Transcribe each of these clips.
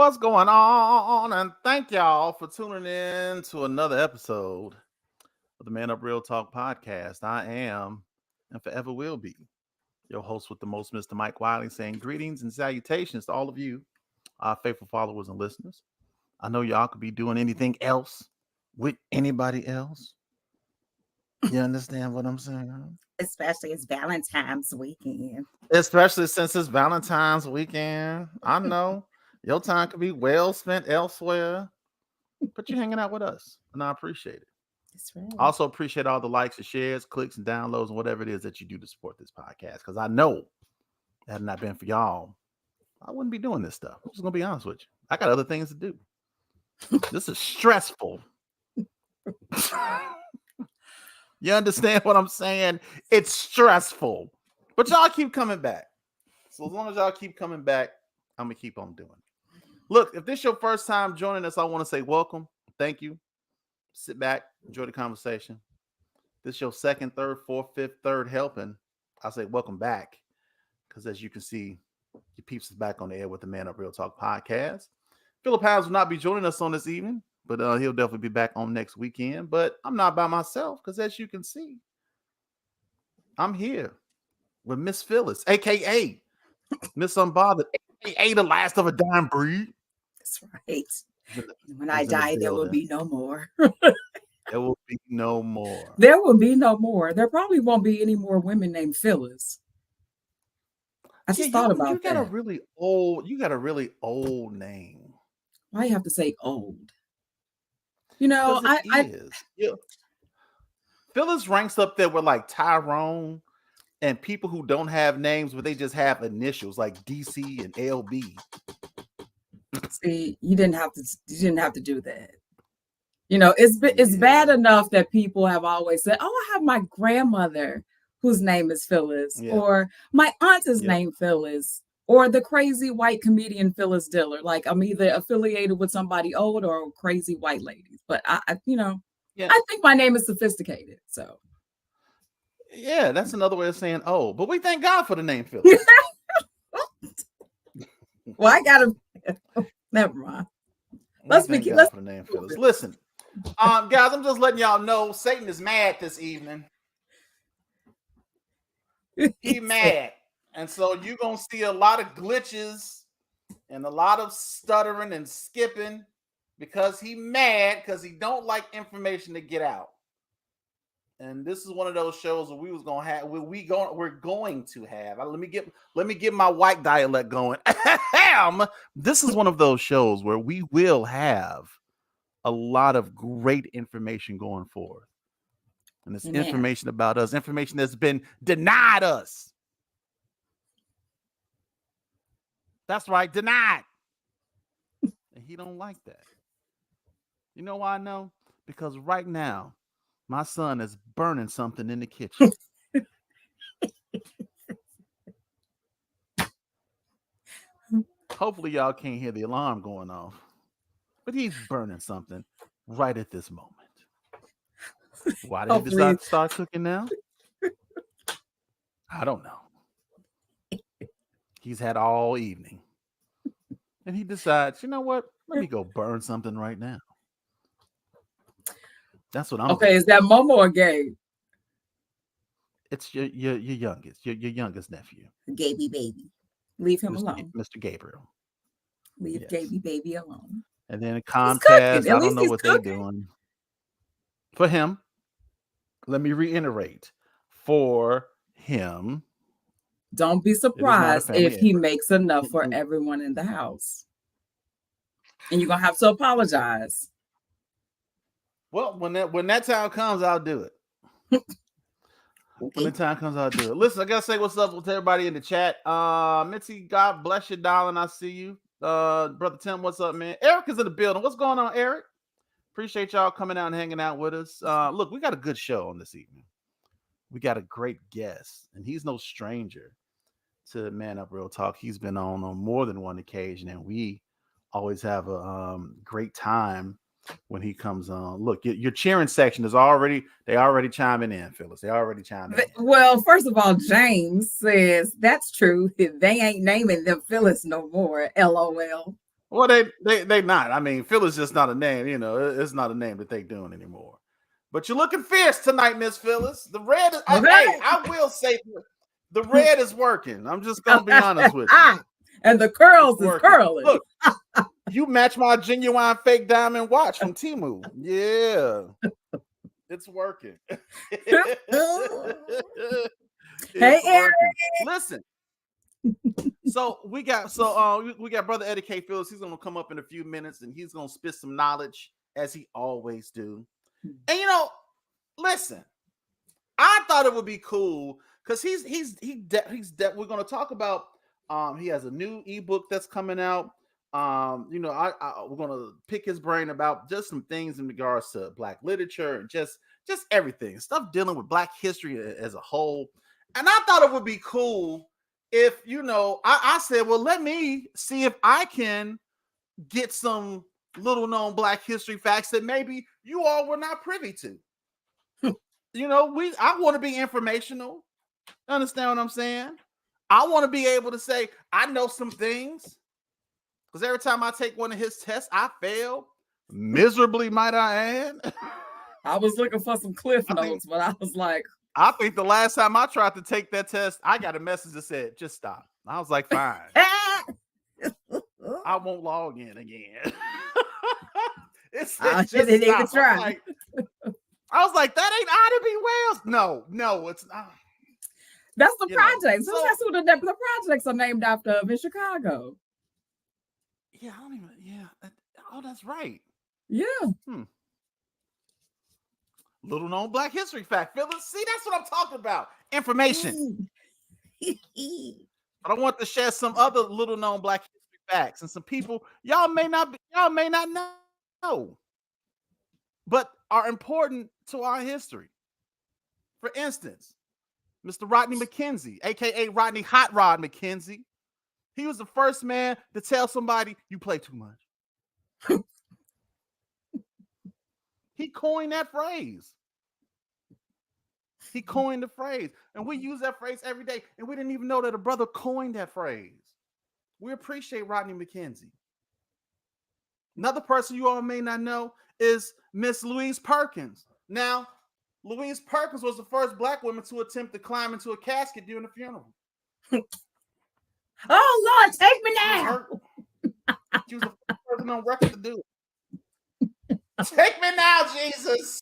what's going on? And thank y'all for tuning in to another episode of the Man Up Real Talk podcast. I am and forever will be your host with the most, Mr. Mike Wiley, saying greetings and salutations to all of you, our faithful followers and listeners. I know y'all could be doing anything else with anybody else. You understand what I'm saying? Especially it's Valentine's weekend. Especially since it's Valentine's weekend. I know your time could be well spent elsewhere, but you're hanging out with us, and I appreciate it. That's right. I also appreciate all the likes and shares, clicks and downloads, and whatever it is that you do to support this podcast, because I know had it not been for y'all, I wouldn't be doing this stuff. I'm just going to be honest with you. I got other things to do. This is stressful. You understand what I'm saying? It's stressful. But y'all keep coming back. So as long as y'all keep coming back, I'm going to keep on doing it. Look, if this is your first time joining us, I want to say welcome. Thank you. Sit back. Enjoy the conversation. This is your second, third, fourth, fifth, third helping. I say welcome back. Because as you can see, your peeps is back on the air with the Man Up Real Talk podcast. Philip Hines will not be joining us on this evening, but he'll definitely be back on next weekend. But I'm not by myself because as you can see, I'm here with Miss Phyllis, a.k.a. Miss Unbothered, a.k.a. the last of a dying breed. That's right. When I die, there will be no more. There will be no more. There will be no more. There probably won't be any more women named Phyllis. I just thought about you got that. You got a really old name. Why you have to say old? You know, Phyllis ranks up there with like Tyrone and people who don't have names, but they just have initials like DC and LB. See, you didn't have to do that. You know, it's bad enough that people have always said, "Oh, I have my grandmother whose name is Phyllis," or my aunt is named Phyllis, or the crazy white comedian Phyllis Diller. Like I'm either affiliated with somebody old or crazy white ladies. But I think my name is sophisticated. So yeah, that's another way of saying old. But we thank God for the name Phyllis. Well, I gotta never mind. Let's begin. For the name Phyllis. Listen, guys, I'm just letting y'all know Satan is mad this evening. He mad. And so you're going to see a lot of glitches and a lot of stuttering and skipping because he mad because he don't like information to get out. And this is one of those shows where we're going to have. Let me get my white dialect going. This is one of those shows where we will have a lot of great information going forward. And it's information about us, information that's been denied us. That's right, denied. And he don't like that. You know why I know? Because right now, my son is burning something in the kitchen. Hopefully y'all can't hear the alarm going off. But he's burning something right at this moment. Why did he decide to start cooking now? I don't know. He's had all evening. And he decides, you know what? Let me go burn something right now. That's what I'm doing. Is that Momo or Gabe? It's your youngest, your youngest nephew. Gaby baby. Leave him alone. Mr. Gabriel. Leave Gaby baby alone. And then Comcast, I don't know what they're doing. For him, let me reiterate. For him. Don't be surprised if he makes enough for everyone in the house. And you're going to have to apologize. Well, when that time comes, I'll do it. When the time comes, I'll do it. Listen, I got to say what's up with everybody in the chat. Mitzi, God bless you, darling. I see you. Brother Tim, what's up, man? Eric is in the building. What's going on, Eric? Appreciate y'all coming out and hanging out with us. Look, we got a good show on this evening. We got a great guest, and he's no stranger to Man Up Real Talk. He's been on more than one occasion, and we always have a great time when he comes on. Look, your cheering section is already chiming in, Phyllis. They already chiming in. Well, first of all, James says that's true. They ain't naming them Phyllis no more. LOL. Well, they not. I mean, Phil is just not a name. You know, it's not a name that they doing anymore. But you're looking fierce tonight, Miss Phyllis. The red. Hey, I will say the red is working. I'm just gonna be honest with you. And the curls is curling. Look, you match my genuine fake diamond watch from Temu. Yeah, it's working. Hey, Eric. Listen. So we got brother Eddie K Phillips. He's gonna come up in a few minutes and he's gonna spit some knowledge as he always do. And listen, I thought it would be cool because we're gonna talk about he has a new ebook that's coming out. We're gonna pick his brain about just some things in regards to Black literature and just everything, stuff dealing with Black history as a whole. And I thought it would be cool if I said, well, let me see if I can get some little known Black history facts that maybe you all were not privy to. I want to be informational. Understand what I'm saying? I want to be able to say I know some things. Because every time I take one of his tests, I fail miserably, might I add. I was looking for some cliff notes, but I was like, I think the last time I tried to take that test, I got a message that said, just stop. I was like, fine. I won't log in again. It said, just stop. Try. I was like, that ain't Ida B. Wells. No, it's not. That's the project. So that's who the projects are named after in Chicago. Yeah, I don't even. Yeah. Oh, that's right. Yeah. Little known Black history fact. Phyllis, see, that's what I'm talking about. Information. But I want to share some other little known Black history facts and some people y'all may not know, but are important to our history. For instance, Mr. Rodney McKenzie, aka Rodney Hot Rod McKenzie. He was the first man to tell somebody you play too much. He coined that phrase. He coined the phrase. And we use that phrase every day. And we didn't even know that a brother coined that phrase. We appreciate Rodney McKenzie. Another person you all may not know is Miss Louise Perkins. Now, Louise Perkins was the first Black woman to attempt to climb into a casket during a funeral. Oh, Lord, take me now. She was the first person on record to do it. Take me now, Jesus.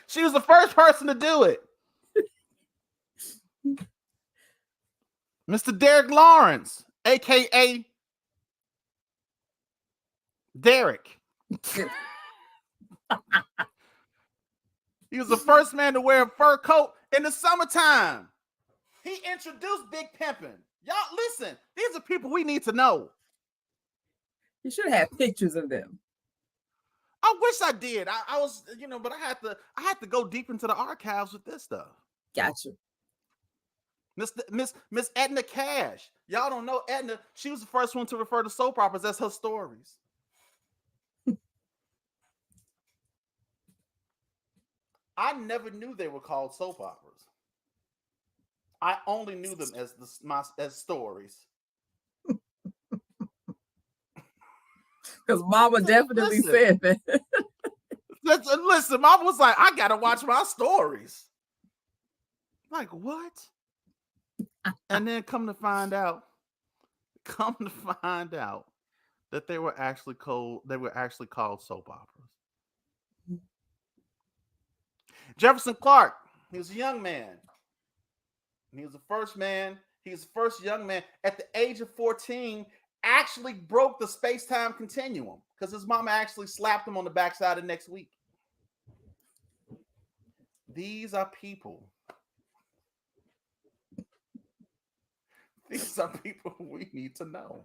She was the first person to do it. Mr. Derek Lawrence, a.k.a. Derek. He was the first man to wear a fur coat in the summertime. He introduced Big Pimpin'. Y'all, listen, these are people we need to know. You should have pictures of them. I wish I did. I was, but I had to go deep into the archives with this stuff. Gotcha. Miss Edna Cash. Y'all don't know Edna. She was the first one to refer to soap operas as her stories. I never knew they were called soap operas. I only knew them as stories. Because Mama definitely said that. Listen, Mama was like, I gotta watch my stories. Like, what? And then come to find out that they were actually called soap operas. Jefferson Clark, he was a young man. And he was the first young man at the age of 14 actually broke the space-time continuum because his mama actually slapped him on the backside of next week. These are people. These are people we need to know.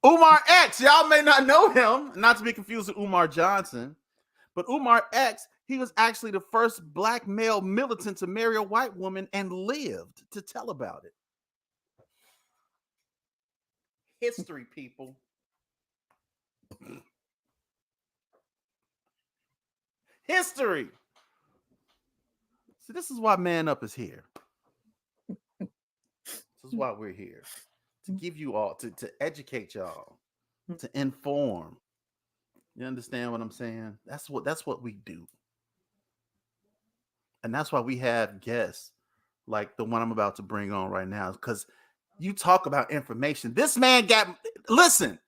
Umar X, y'all may not know him, not to be confused with Umar Johnson, but Umar X, he was actually the first Black male militant to marry a white woman and lived to tell about it. History, people. history. So this is why Man Up is here. This is why we're here. To give you all, to educate y'all, to inform. You understand what I'm saying? That's what we do. And that's why we have guests like the one I'm about to bring on right now. Because you talk about information. This man listen,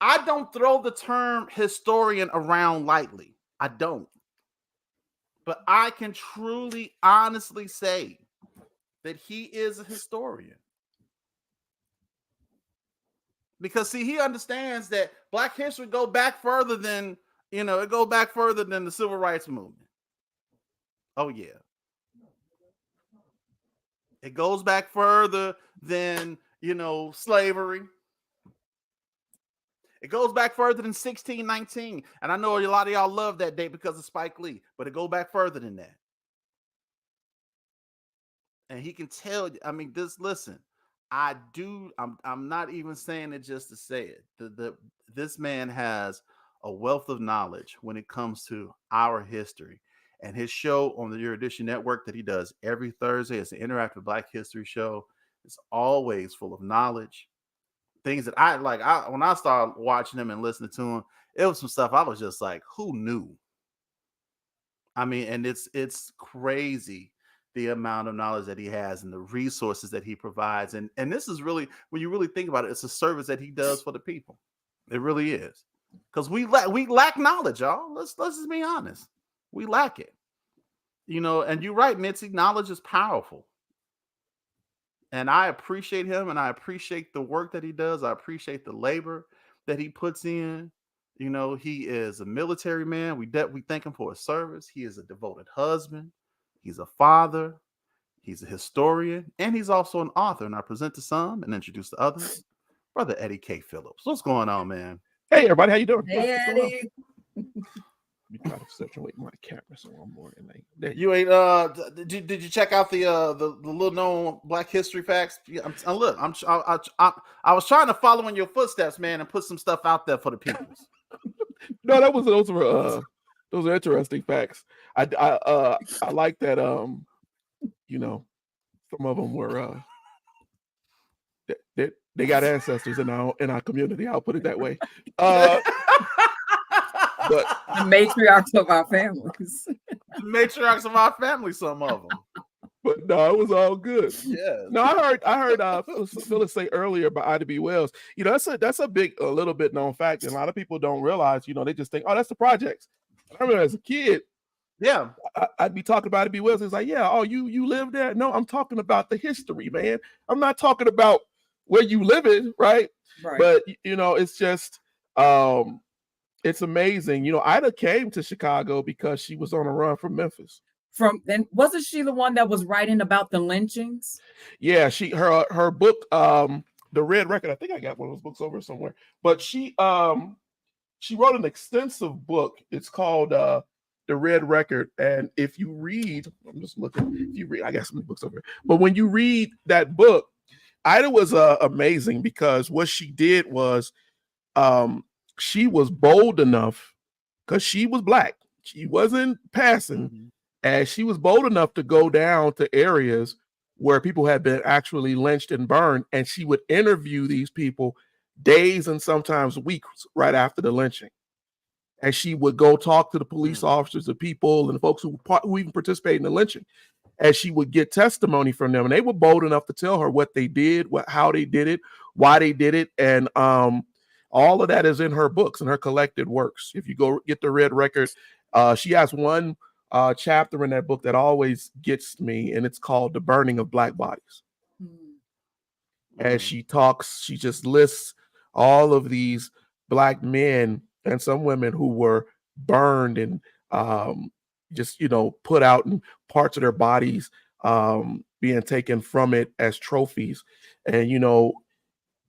I don't throw the term historian around lightly. I don't. But I can truly, honestly say that he is a historian. Because see, he understands that Black history go back further than, it go back further than the Civil Rights Movement. Oh yeah. It goes back further than, slavery. It goes back further than 1619. And I know a lot of y'all love that date because of Spike Lee, but it goes back further than that. And he can tell you, listen, I'm not even saying it just to say it. This man has a wealth of knowledge when it comes to our history. And his show on the Erudition Network that he does every Thursday, it's an interactive Black history show. It's always full of knowledge. Things that I like. When I started watching him and listening to him, it was some stuff I was just like, who knew? And it's crazy the amount of knowledge that he has and the resources that he provides. And this is really, when you really think about it, it's a service that he does for the people. It really is. Because we lack knowledge, y'all. Let's just be honest. We lack it. And you're right, Mitzi, knowledge is powerful. And I appreciate him, and I appreciate the work that he does. I appreciate the labor that he puts in. He is a military man. We thank him for his service. He is a devoted husband. He's a father. He's a historian, and he's also an author. And I present to some and introduce to others, Brother Eddie K Phillips. What's going on, man? Hey, everybody, how you doing? Hey, Eddie. Let me try to situate my camera so I'm more in like. You ain't did you check out the little known Black history facts? I was trying to follow in your footsteps, man, and put some stuff out there for the people. No, those are interesting facts. I like that. Some of them were they got ancestors in our community. I'll put it that way. But the matriarchs of our families. Some of them. But no, it was all good. Yeah. No, I heard Phyllis say earlier about Ida B. Wells. That's a little bit known fact, and a lot of people don't realize. They just think, oh, that's the projects. I remember as a kid, yeah, I'd be talking about Ida B. Wells. It's like, yeah, oh, you live there? No, I'm talking about the history, man. I'm not talking about where you live in, right? But it's just it's amazing. Ida came to Chicago because she was on a run from Memphis. Then wasn't she the one that was writing about the lynchings? Yeah, her book, The Red Record. I think I got one of those books over somewhere. But she wrote an extensive book. It's called The Red Record. And if you read, I'm just looking. If you read, I got some books over here. But when you read that book, Ida was amazing because what she did was she was bold enough because she was Black. She wasn't passing. Mm-hmm. And she was bold enough to go down to areas where people had been actually lynched and burned. And she would interview these people days and sometimes weeks right after the lynching. And she would go talk to the police officers, the people, and the folks who even participated in the lynching. And she would get testimony from them. And they were bold enough to tell her what they did, how they did it, why they did it. And all of that is in her books and her collected works. If you go get The Red Record, she has one chapter in that book that always gets me, and it's called The Burning of Black Bodies. And she just lists all of these Black men and some women who were burned and just put out, and parts of their bodies being taken from it as trophies. And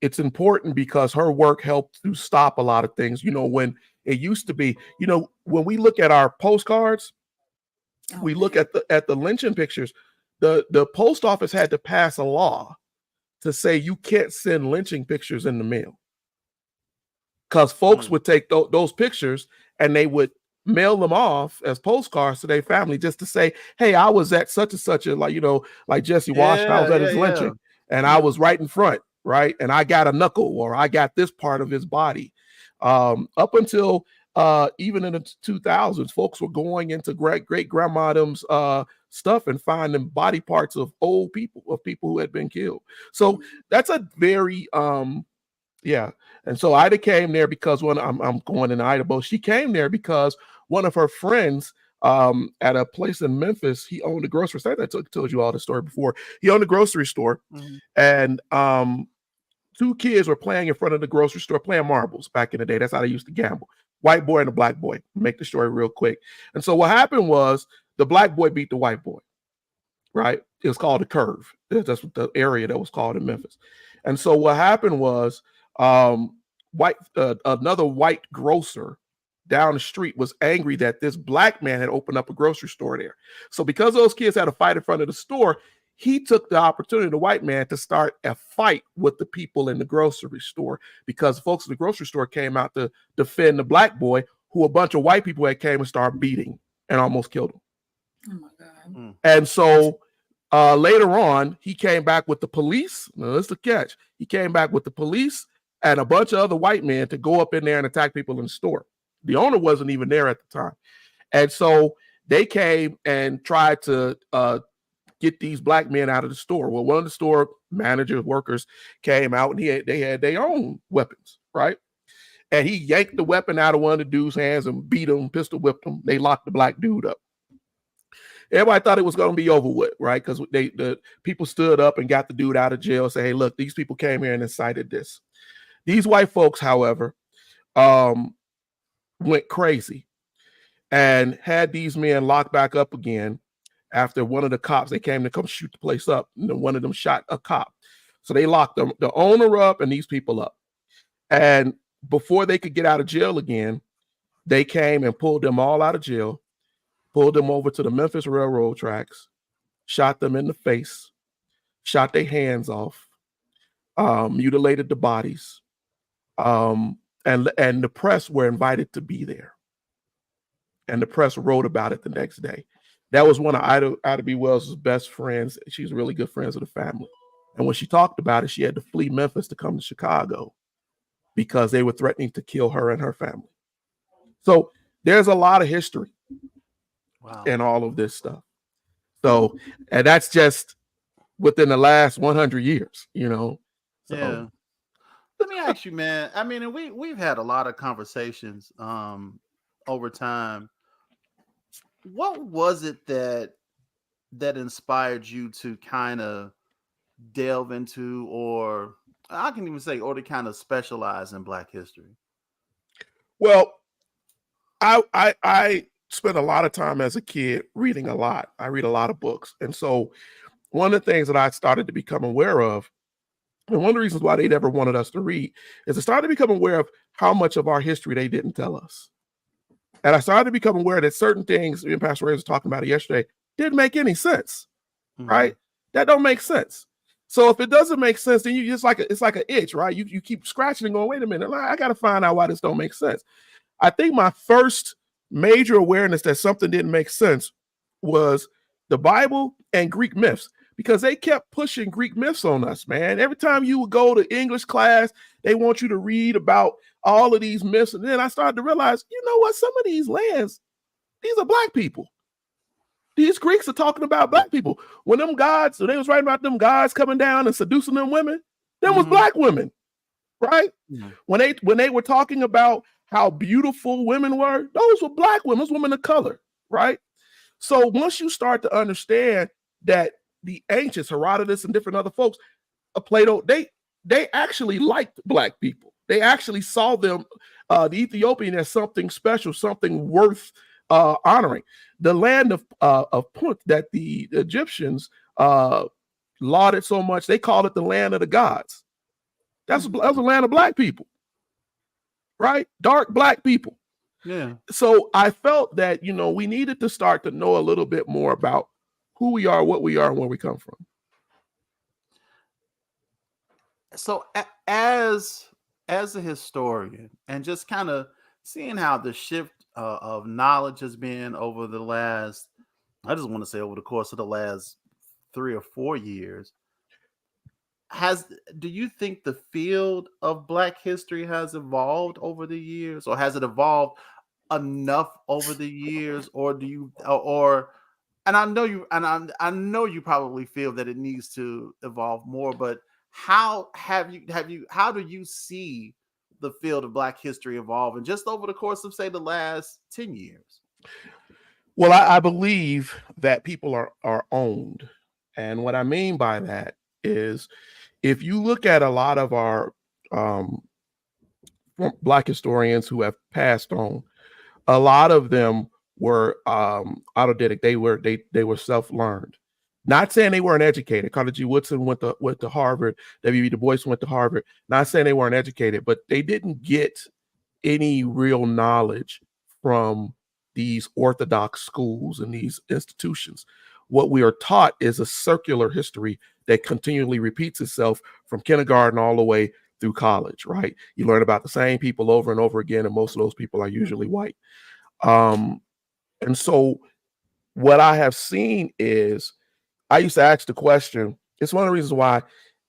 it's important because her work helped to stop a lot of things. When it used to be, when we look at our postcards, we look at the lynching pictures, the post office had to pass a law to say you can't send lynching pictures in the mail, because folks would take those pictures and they would mail them off as postcards to their family just to say, hey, I was at such and such a, like, like Jesse Washington, I was at his lynching and I was right in front, right? And I got a knuckle or I got this part of his body. Up until even in the 2000s, folks were going into great grandmother's stuff and finding body parts of old people, of people who had been killed. So that's a very yeah. And so Ida came there because when I'm going in Idaho, she came there because one of her friends at a place in Memphis, he owned a grocery store. I told you all the story before. He owned a grocery store, and two kids were playing in front of the grocery store, playing marbles back in the day. That's how they used to gamble. White boy and a black boy. Make the story real quick. And so what happened was the black boy beat the white boy, right? It was called the curve. That's what the area that was called in Memphis. And so what happened was another white grocer down the street was angry that this black man had opened up a grocery store there. So because those kids had a fight in front of the store, he took the opportunity, the white man, to start a fight with the people in the grocery store because folks in the grocery store came out to defend the black boy who a bunch of white people had came and started beating and almost killed him. Oh my God. And so later on, he came back with the police. Now, that's the catch. He came back with the police and a bunch of other white men to go up in there and attack people in the store. The owner wasn't even there at the time. And so they came and tried to get these black men out of the store. Well, one of the store managers, workers came out and they had their own weapons, right? And he yanked the weapon out of one of the dude's hands and beat him, pistol whipped him. They locked the black dude up. Everybody thought it was going to be over with, right? Because the people stood up and got the dude out of jail and say, hey, look, these people came here and incited this. These white folks, however, went crazy and had these men locked back up again after one of the cops, they came to come shoot the place up. And one of them shot a cop. So they locked them, the owner up and these people up. And before they could get out of jail again, they came and pulled them all out of jail, pulled them over to the Memphis Railroad tracks, shot them in the face, shot their hands off, mutilated the bodies. And the press were invited to be there. And the press wrote about it the next day. That was one of Ida B. Wells' best friends. She's really good friends of the family. And when she talked about it, she had to flee Memphis to come to Chicago because they were threatening to kill her and her family. So there's a lot of history in all of this stuff. So, and that's just within the last 100 years, So. Yeah. Let me ask you, man. I mean, and we've had a lot of conversations over time. What was it that inspired you to kind of delve into, or I can even say, or to kind of specialize in Black history? Well, I spent a lot of time as a kid reading a lot. I read a lot of books. And so one of the things that I started to become aware of, and one of the reasons why they never wanted us to read, is I started to become aware of how much of our history they didn't tell us. And I started to become aware that certain things, and Pastor Ray was talking about it yesterday, didn't make any sense, right? That don't make sense. So if it doesn't make sense, then it's like an itch, right? You keep scratching and going, wait a minute, I got to find out why this don't make sense. I think my first major awareness that something didn't make sense was the Bible and Greek myths, because they kept pushing Greek myths on us, man. Every time you would go to English class, they want you to read about all of these myths. And then I started to realize, you know what? Some of these lands, these are Black people. These Greeks are talking about Black people. When them gods, so they was writing about them gods coming down and seducing them women, them was Black women, right? When they were talking about how beautiful women were, those were Black women, those women of color, right? So once you start to understand that the ancients, Herodotus and different other folks, Plato, they actually liked Black people. They actually saw them, the Ethiopian, as something special, something worth honoring. The land of Punt that the Egyptians lauded so much, they called it the land of the gods. That was a land of Black people, right? Dark Black people. Yeah. So I felt that, we needed to start to know a little bit more about who we are, what we are, and where we come from. So as a historian, and just kind of seeing how the shift of knowledge has been over the last, I just want to say over the course of the last 3 or 4 years, has do you think the field of Black history has evolved over the years, or has it evolved enough over the years, or do you or and I know you probably feel that it needs to evolve more, but how do you see the field of Black history evolving just over the course of, say, the last 10 years? Well, I believe that people are owned. And what I mean by that is if you look at a lot of our um, Black historians who have passed on, a lot of them were autodidact. They were self-learned. Not saying they weren't educated. Carter G. Woodson went to Harvard. W.E. Du Bois went to Harvard. Not saying they weren't educated, but they didn't get any real knowledge from these orthodox schools and these institutions. What we are taught is a circular history that continually repeats itself from kindergarten all the way through college, right? You learn about the same people over and over again, and most of those people are usually white. And so what I have seen is I used to ask the question, it's one of the reasons why,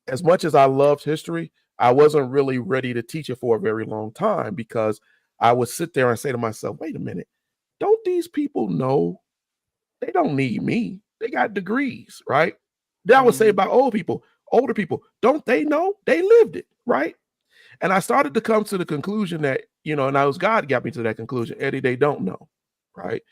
as much as I loved history, I wasn't really ready to teach it for a very long time, because I would sit there and say to myself, wait a minute, don't these people know they don't need me? They got degrees, right? Then I would say about older people, don't they know? They lived it, right? And I started to come to the conclusion that, and I was God got me to that conclusion, Eddie, they don't know, right?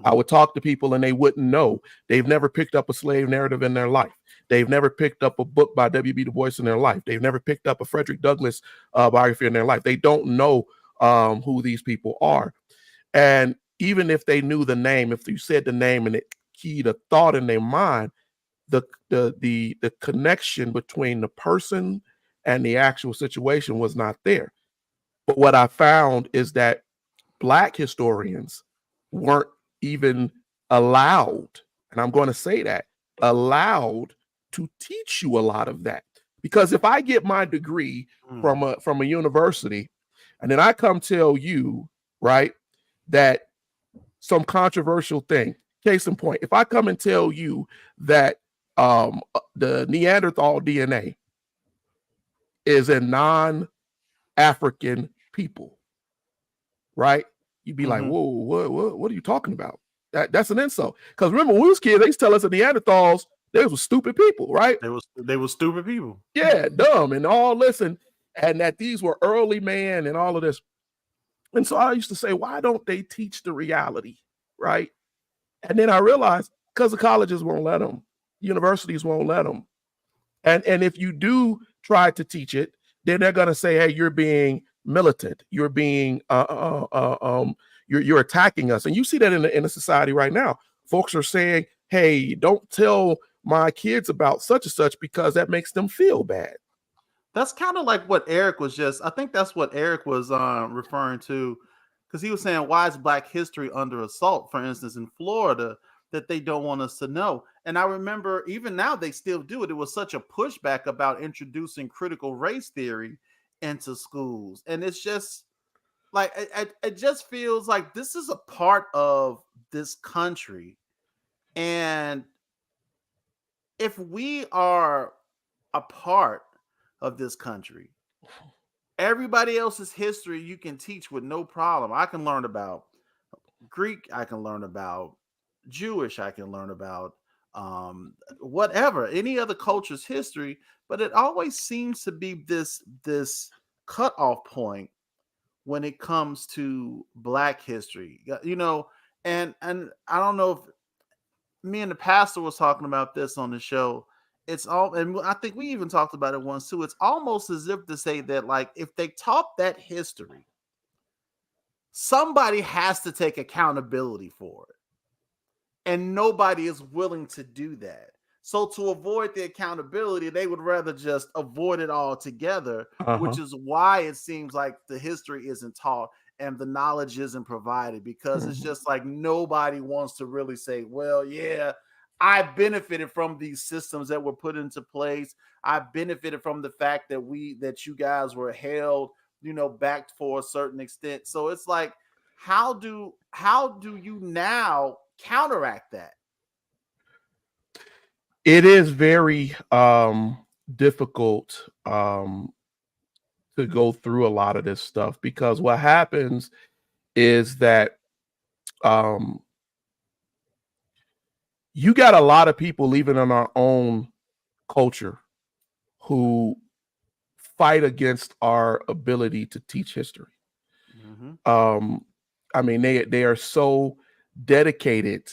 I would talk to people and they wouldn't know. They've never picked up a slave narrative in their life. They've never picked up a book by W.B. Du Bois in their life. They've never picked up a Frederick Douglass biography in their life. They don't know who these people are. And even if they knew the name, if you said the name and it keyed a thought in their mind, the connection between the person and the actual situation was not there. But what I found is that Black historians weren't even allowed, and I'm going to say that, allowed to teach you a lot of that. Because if I get my degree from a university, and then I come tell you, right, that some controversial thing, case in point, if I come and tell you that the Neanderthal DNA is in non-African people, right? You'd be like, whoa, what are you talking about? That's an insult. Because remember, when we was kids, they used to tell us that Neanderthals, they were stupid people, right? They were stupid people. Yeah, dumb and all this, and that these were early man and all of this. And so I used to say, why don't they teach the reality, right? And then I realized, because the colleges won't let them, universities won't let them. And if you do try to teach it, then they're going to say, hey, you're being militant, you're being you're attacking us. And you see that in the society right now. Folks are saying, hey, don't tell my kids about such and such because that makes them feel bad. That's kind of like what Eric was I think that's what Eric was referring to, because he was saying, why is Black history under assault, for instance, in Florida, that they don't want us to know. And I remember even now they still do it. It was such a pushback about introducing critical race theory into schools. And it's just like, it just feels like this is a part of this country. And if we are a part of this country, everybody else's history you can teach with no problem. I can learn about Greek, I can learn about Jewish, I can learn about whatever, any other culture's history, but it always seems to be this cutoff point when it comes to Black history, and I don't know if me and the pastor was talking about this on the show. It's all, and I think we even talked about it once too. It's almost as if to say that, like, if they taught that history, somebody has to take accountability for it. And nobody is willing to do that. So to avoid the accountability, they would rather just avoid it altogether, which is why it seems like the history isn't taught and the knowledge isn't provided, because it's just like nobody wants to really say, well, yeah, I benefited from these systems that were put into place. I benefited from the fact that you guys were held, back for a certain extent. So it's like, how do you now counteract that? It is very difficult to go through a lot of this stuff, because what happens is that you got a lot of people, even in our own culture, who fight against our ability to teach history. Mm-hmm. I mean, they are so dedicated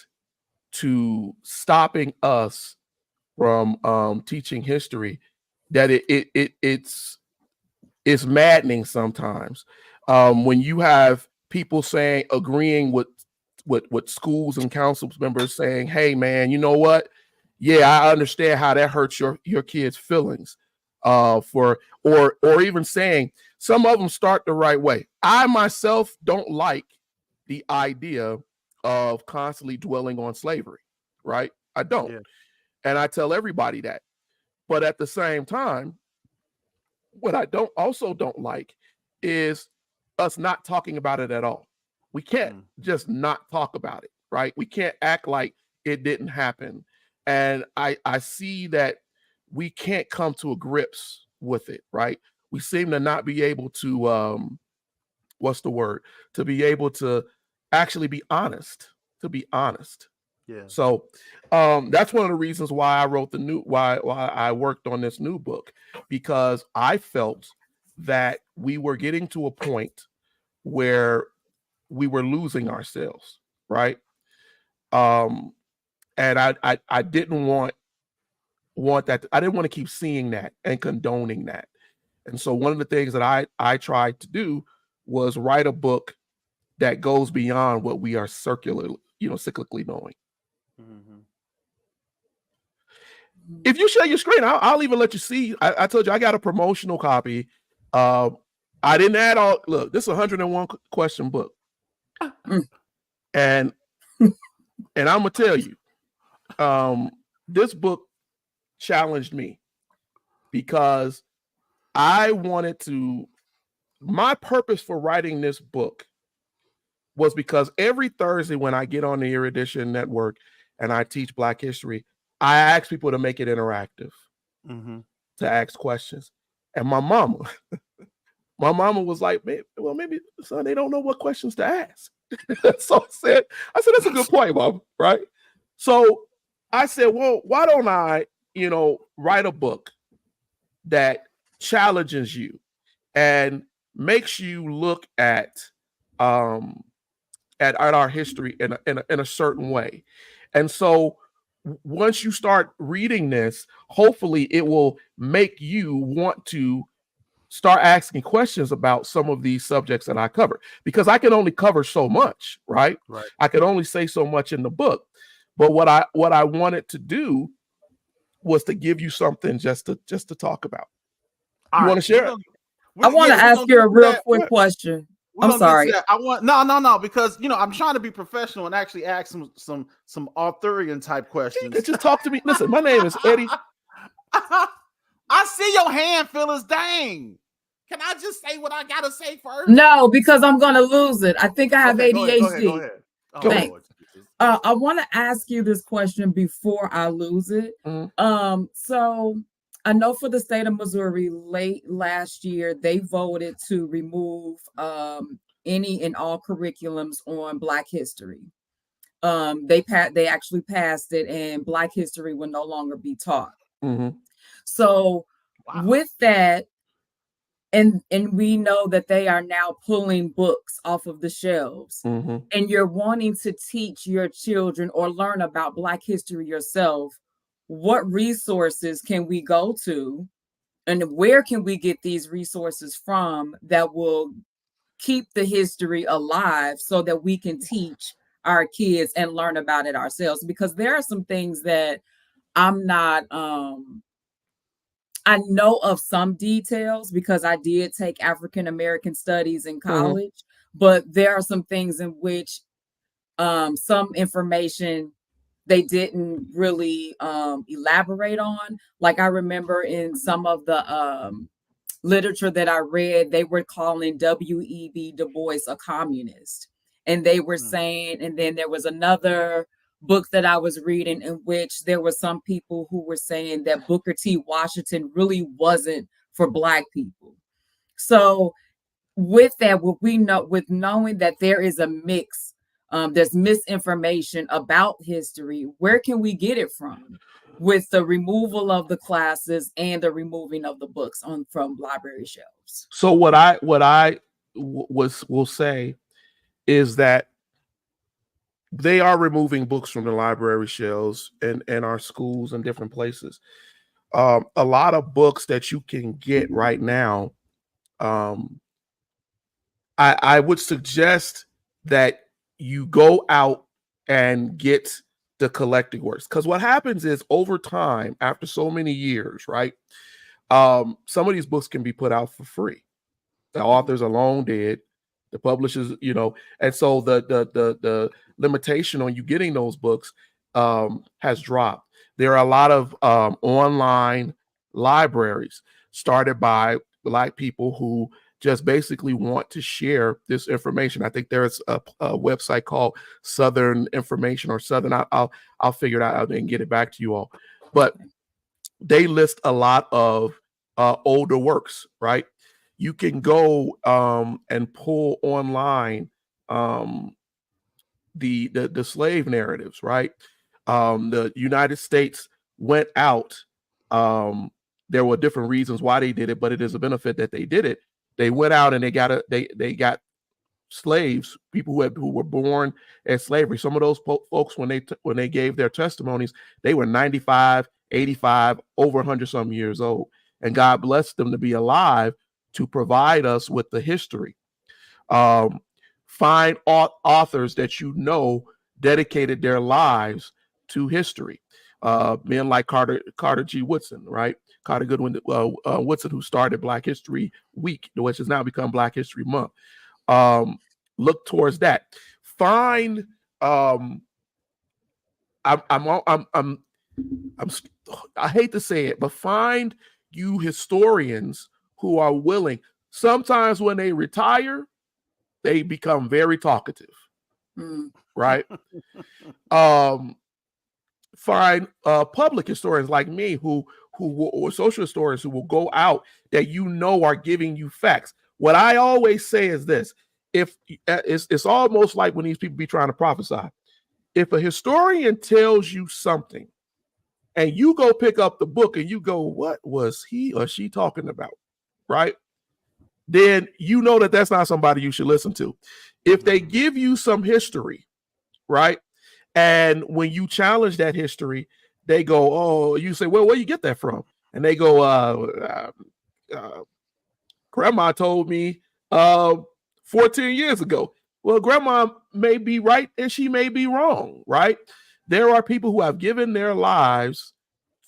to stopping us from teaching history that it's maddening sometimes. When you have people saying, agreeing with schools and council members saying, hey man, you know what? Yeah, I understand how that hurts your kids' feelings. Or even saying, some of them start the right way. I myself don't like the idea of constantly dwelling on slavery, right? I don't. Yeah. And I tell everybody that. But at the same time, what I don't like is us not talking about it at all. We can't just not talk about it, right? We can't act like it didn't happen. And I see that we can't come to a grips with it, right? We seem to not be able to what's the word? To be able to actually be honest, to be honest. Yeah. So that's one of the reasons why I wrote why I worked on this new book, because I felt that we were getting to a point where we were losing ourselves, right? And I didn't want that. I didn't want to keep seeing that and condoning that. And so one of the things that I tried to do was write a book that goes beyond what we are cyclically knowing. Mm-hmm. If you share your screen, I'll even let you see. I told you I got a promotional copy. I didn't add all. Look, this is a 101 question book, and I'm gonna tell you, this book challenged me, because I wanted to. My purpose for writing this book was because every Thursday when I get on the Erudition Network and I teach Black history, I ask people to make it interactive, to ask questions. And my mama was like, well, maybe son, they don't know what questions to ask. So I said, that's a good point, Mom. Right? So I said, well, why don't I, write a book that challenges you and makes you look at our history in a certain way. And so once you start reading this, hopefully it will make you want to start asking questions about some of these subjects that I cover, because I can only cover so much, right? Right. I can only say so much in the book. But what I wanted to do was to give you something just to talk about. You want to share it? I want to ask you a real quick question. I'm sorry. I want no, because I'm trying to be professional and actually ask some Arthurian type questions. Just talk to me. Listen, my name is Eddie. I see your hand, Phyllis. Dang. Can I just say what I gotta say first? No, because I'm gonna lose it. I think I have ADHD. Go ahead. Thanks. I want to ask you this question before I lose it. So I know for the state of Missouri, late last year, they voted to remove any and all curriculums on Black history. They actually passed it, and Black history will no longer be taught. So with that, and we know that they are now pulling books off of the shelves, and you're wanting to teach your children or learn about Black history yourself. What resources can we go to, and where can we get these resources from that will keep the history alive so that we can teach our kids and learn about it ourselves? Because there are some things that I'm not, I know of some details because I did take African American studies in college, but there are some things in which some information they didn't really elaborate on. Like I remember in some of the literature that I read, they were calling W.E.B. Du Bois a communist. And they were saying, and then there was another book that I was reading in which there were some people who were saying that Booker T. Washington really wasn't for Black people. So with that, with knowing that there is a mix, there's misinformation about history, where can we get it from? With the removal of the classes and the removing of the books from library shelves. So what I will say is that they are removing books from the library shelves and our schools and different places. A lot of books that you can get right now, I would suggest that you go out and get the collected works, because what happens is over time, after so many years, right? Some of these books can be put out for free. The authors are long dead, the publishers, and so the limitation on you getting those books has dropped. There are a lot of online libraries started by Black people who just basically want to share this information. I think there's a website called Southern Information or Southern. I'll figure it out and get it back to you all. But they list a lot of older works, right? You can go and pull online the slave narratives, right? The United States went out. There were different reasons why they did it, but it is a benefit that they did it. They went out and they got slaves, people who were born in slavery. Some of those folks, when they gave their testimonies, they were 95, 85, over 100 some years old, and God blessed them to be alive to provide us with the history. Find authors that dedicated their lives to history. Men like Carter G. Woodson, right? Carter Goodwin Woodson, who started Black History Week, which has now become Black History Month. Look towards that. Find. I hate to say it, but find you historians who are willing. Sometimes when they retire, they become very talkative, right? Find public historians like me or social historians who will go out that are giving you facts. What I always say is this: if it's almost like when these people be trying to prophesy. If a historian tells you something and you go pick up the book and you go, what was he or she talking about, right? Then you know that that's not somebody you should listen to. If they give you some history, right? And when you challenge that history, they go, oh, you say, well, where you get that from? And they go, Grandma told me 14 years ago. Well, Grandma may be right and she may be wrong, right? There are people who have given their lives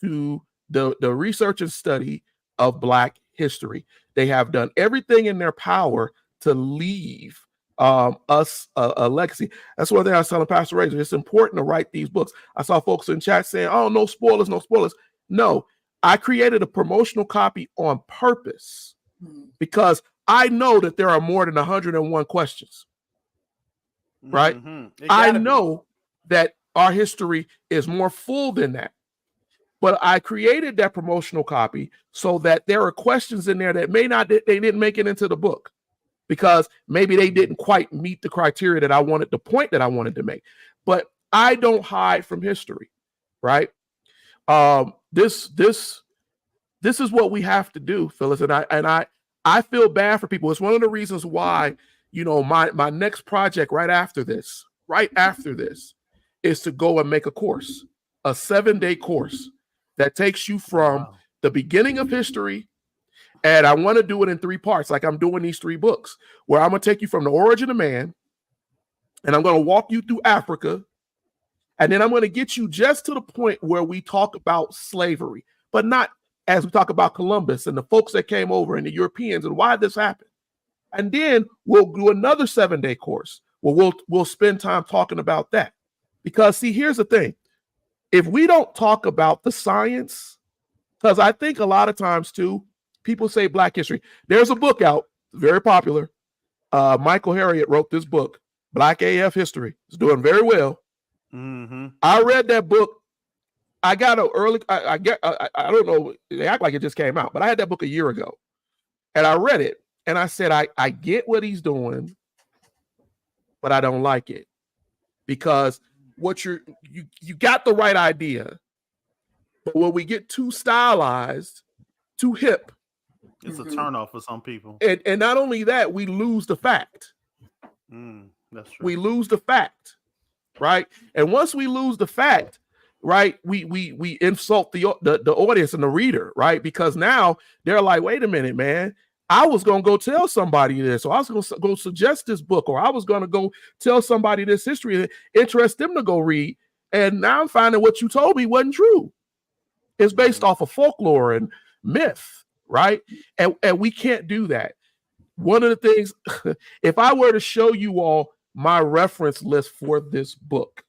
to the research and study of Black history. They have done everything in their power to leave us a legacy. That's one thing I was telling Pastor Razor. It's important to write these books. I saw folks in chat saying, oh, no spoilers, no spoilers. No, I created a promotional copy on purpose because I know that there are more than 101 questions, right? I know that our history is more full than that. But I created that promotional copy so that there are questions in there that they didn't make it into the book because maybe they didn't quite meet the criteria that I wanted, the point that I wanted to make. But I don't hide from history, right? This is what we have to do, Phyllis, and I feel bad for people. It's one of the reasons why, my next project right after this is to go and make a course, a 7-day course that takes you from the beginning of history. And I want to do it in 3 parts, like I'm doing these 3 books, where I'm going to take you from the origin of man, and I'm going to walk you through Africa, and then I'm going to get you just to the point where we talk about slavery, but not as we talk about Columbus and the folks that came over and the Europeans and why this happened. And then we'll do another 7-day course where we'll spend time talking about that. Because see, here's the thing. If we don't talk about the science, because I think a lot of times too, people say Black history. There's a book out, very popular. Michael Harriot wrote this book, Black AF History. It's doing very well. Mm-hmm. I read that book. I got an early. I don't know. They act like it just came out, but I had that book a year ago, and I read it, and I said, I get what he's doing, but I don't like it because what you got the right idea, but when we get too stylized, too hip, it's a turnoff for some people. And not only that, we lose the fact. That's true. We lose the fact, right? And once we lose the fact, right, we insult the audience and the reader, right? Because now they're like, wait a minute, man. I was going to go tell somebody this, or I was going to go suggest this book, or I was going to go tell somebody this history and interest them to go read. And now I'm finding what you told me wasn't true. It's based off of folklore and myth, right? And we can't do that. One of the things, if I were to show you all my reference list for this book,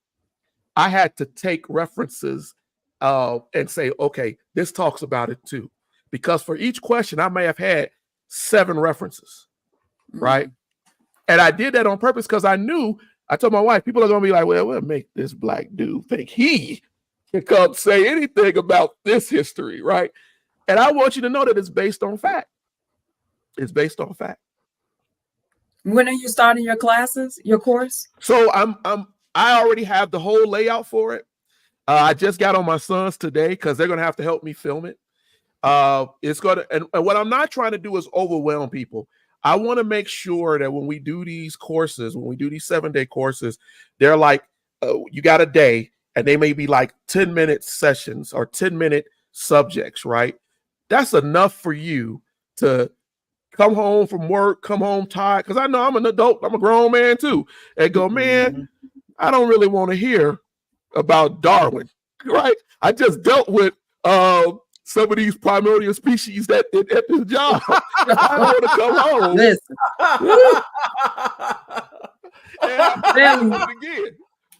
I had to take references and say, okay, this talks about it too. Because for each question, I may have had 7 references, right? And I did that on purpose because I knew, I told my wife, people are going to be like, well, we'll make this black dude think he can come say anything about this history, right? And I want you to know that it's based on fact. It's based on fact. When are you starting your classes, your course? So I already have the whole layout for it. I just got on my sons today because they're going to have to help me film it. It's going to, and what I'm not trying to do is overwhelm people. I want to make sure that when we do these courses, when we do these 7-day courses, they're like, you got a day, and they may be like 10-minute sessions or 10-minute subjects, right? That's enough for you to come home from work, come home tired, because I know I'm an adult, I'm a grown man too, and go, man, I don't really want to hear about Darwin, right? I just dealt with some of these primordial species at this job. I don't want to come home. Listen. And I do it again,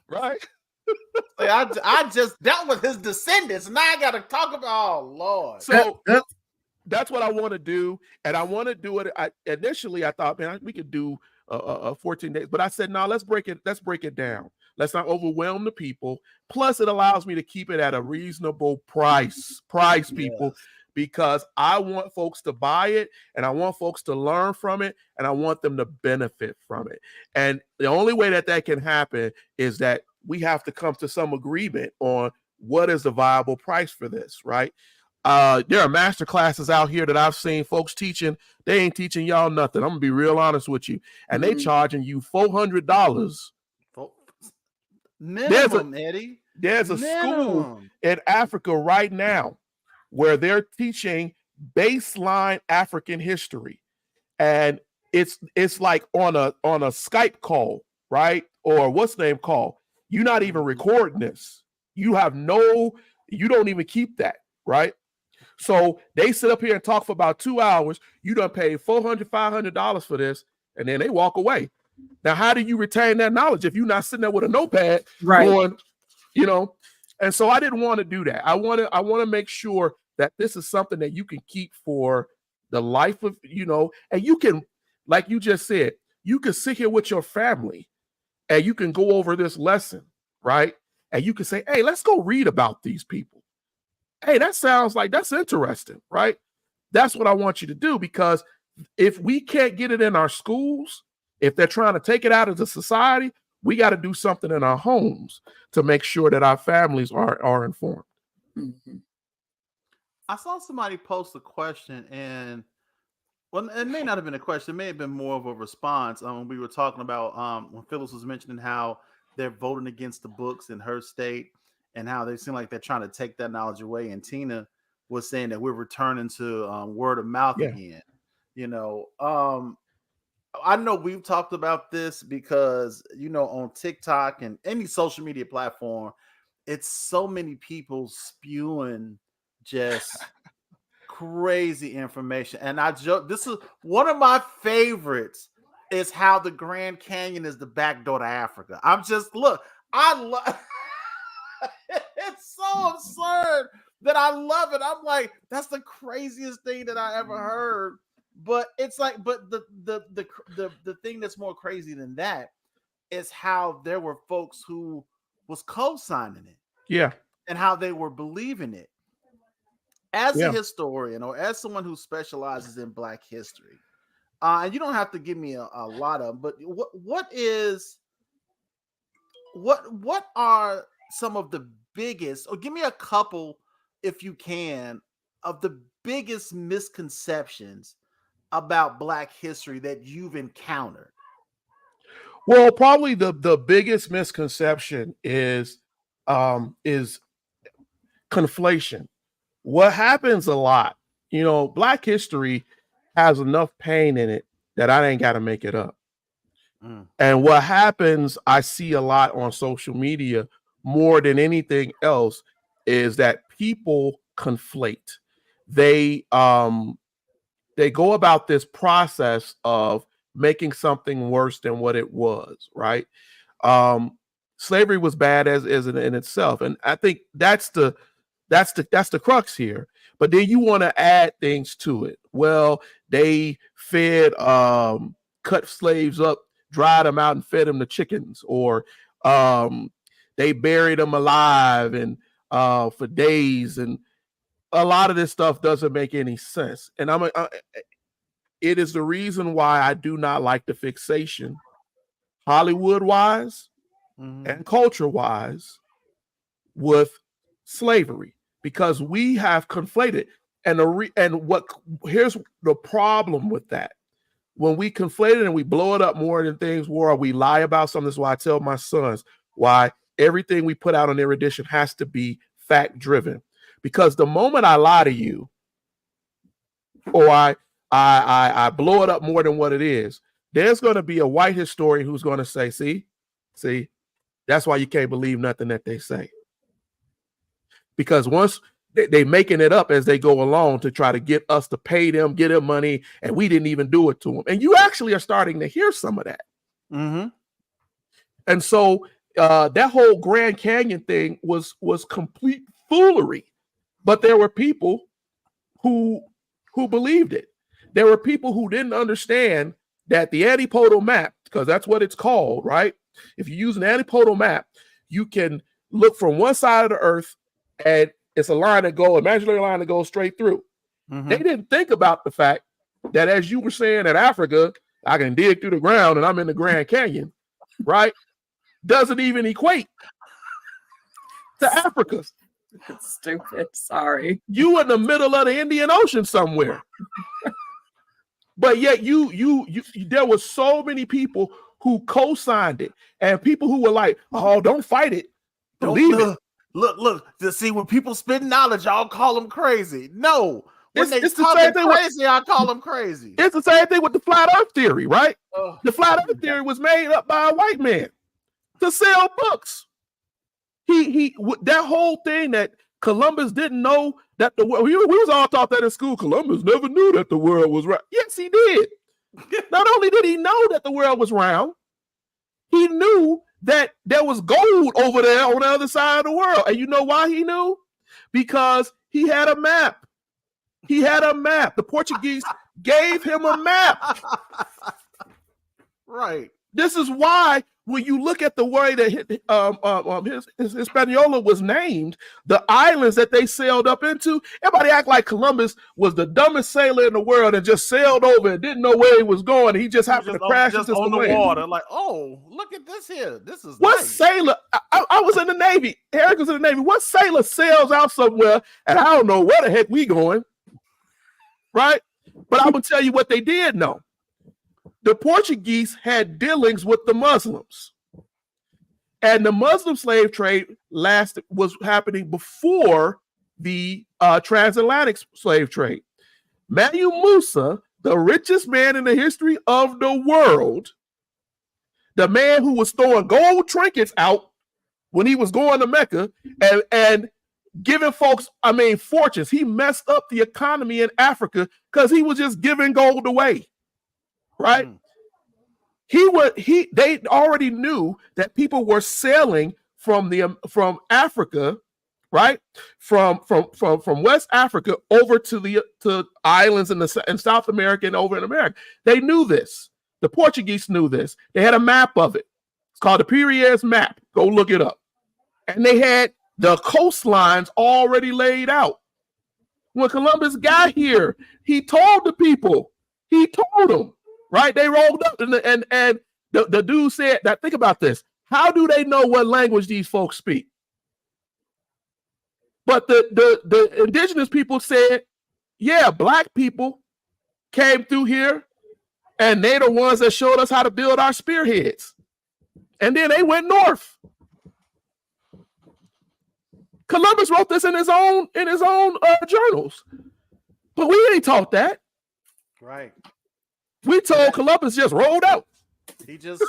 right? I just dealt with his descendants. Now I got to talk about, oh, Lord. So that's what I want to do. And I want to do it. Initially, I thought, man, we could do 14 days. But I said, no, let's break it down. Let's not overwhelm the people. Plus, it allows me to keep it at a reasonable price, people, because I want folks to buy it, and I want folks to learn from it, and I want them to benefit from it. And the only way that can happen is that we have to come to some agreement on what is the viable price for this, right? There are master classes out here that I've seen folks teaching. They ain't teaching y'all nothing. I'm gonna be real honest with you. And they charging you $400. Minimum, Eddie. There's a school in Africa right now where they're teaching baseline African history. And it's like on a Skype call, right? Or what's the name call? You're not even recording this. You don't even keep that, right? So they sit up here and talk for about 2 hours. You done paid $400, $500 for this, and then they walk away. Now, how do you retain that knowledge if you're not sitting there with a notepad, right? Going, and so I didn't want to do that. I want to make sure that this is something that you can keep for the life of, and you can, like you just said, you can sit here with your family and you can go over this lesson, right? And you can say, hey, let's go read about these people. Hey, that sounds like that's interesting, right? That's what I want you to do, because if we can't get it in our schools, if they're trying to take it out of the society, we got to do something in our homes to make sure that our families are informed. Mm-hmm. I saw somebody post a question, and well, it may not have been a question. It may have been more of a response. When we were talking about when Phyllis was mentioning how they're voting against the books in her state and how they seem like they're trying to take that knowledge away. And Tina was saying that we're returning to word of mouth again. I know we've talked about this because, on TikTok and any social media platform, it's so many people spewing just crazy information. And I joke, this is one of my favorites, is how the Grand Canyon is the back door to Africa. I love it's so absurd that I love it. I'm like, that's the craziest thing that I ever heard. But it's like, but the thing that's more crazy than that is how there were folks who was co-signing it. Yeah. And how they were believing it. As Yeah. a historian or as someone who specializes in Black history, and you don't have to give me a lot of them, but what are some of the biggest, or give me a couple if you can, of the biggest misconceptions about Black history that you've encountered? Well, probably the biggest misconception is conflation. What happens a lot, Black history has enough pain in it that I ain't got to make it up. And what happens, I see a lot on social media more than anything else, is that people conflate. They go about this process of making something worse than what it was, right? Slavery was bad as in itself, and I think that's the crux here. But then you want to add things to it. Well, they fed cut slaves up, dried them out, and fed them to chickens, or they buried them alive and for days, and a lot of this stuff doesn't make any sense. And it is the reason why I do not like the fixation, Hollywood-wise and culture-wise, with slavery, because we have conflated. Here's the problem with that. When we conflate it and we blow it up more than things were, or we lie about something. That's why I tell my sons why everything we put out on erudition has to be fact-driven. Because the moment I lie to you, or I blow it up more than what it is, there's going to be a white historian who's going to say, see, that's why you can't believe nothing that they say. Because once they making it up as they go along to try to get us to pay them, get them money, and we didn't even do it to them. And you actually are starting to hear some of that. And so that whole Grand Canyon thing was complete foolery. But there were people who believed it. There were people who didn't understand that the antipodal map, because that's what it's called, right? If you use an antipodal map, you can look from one side of the earth and it's a line that goes, imaginary line that goes straight through. They didn't think about the fact that, as you were saying, at Africa, I can dig through the ground and I'm in the Grand Canyon, right? Doesn't even equate to Africa. It's stupid. Sorry. You in the middle of the Indian Ocean somewhere. But yet you there were so many people who co-signed it, and people who were like, oh, don't fight it. Believe it. Look. To see, when people spit knowledge, y'all call them crazy. No. When It's they the same talking thing crazy, I call them crazy. It's the same thing with the flat earth theory, right? The flat earth theory was made up by a white man to sell books. He that whole thing that Columbus didn't know that the world, we was all taught that in school. Columbus never knew that the world was round. Yes, he did. Not only did he know that the world was round, he knew that there was gold over there on the other side of the world. And you know why he knew? Because he had a map. He had a map. The Portuguese gave him a map. Right. This is why when you look at the way that his Hispaniola was named, the islands that they sailed up into, everybody act like Columbus was the dumbest sailor in the world and just sailed over and didn't know where he was going. He just happened to crash just into on the land. water. Like, oh, look at this here. This is what nice. Sailor? I was in the Navy. Eric was in the Navy. What sailor sails out somewhere and I don't know where the heck we going, right? But I'm gonna tell you what they did know. The Portuguese had dealings with the Muslims, and the Muslim slave trade was happening before the transatlantic slave trade. Manu Musa, the richest man in the history of the world, the man who was throwing gold trinkets out when he was going to Mecca and giving folks, fortunes. He messed up the economy in Africa because he was just giving gold away. Right? They already knew that people were sailing from Africa, right? From West Africa over to islands in South America and over in America. They knew this. The Portuguese knew this. They had a map of it. It's called the Piraeus map. Go look it up. And they had the coastlines already laid out. When Columbus got here, he told the people, he told them, right? They rolled up and the dude said, now think about this. How do they know what language these folks speak? But the indigenous people said, yeah, black people came through here and they're the ones that showed us how to build our spearheads. And then they went north. Columbus wrote this in his own journals, but we ain't taught that. Right. We told Columbus just rolled out. He just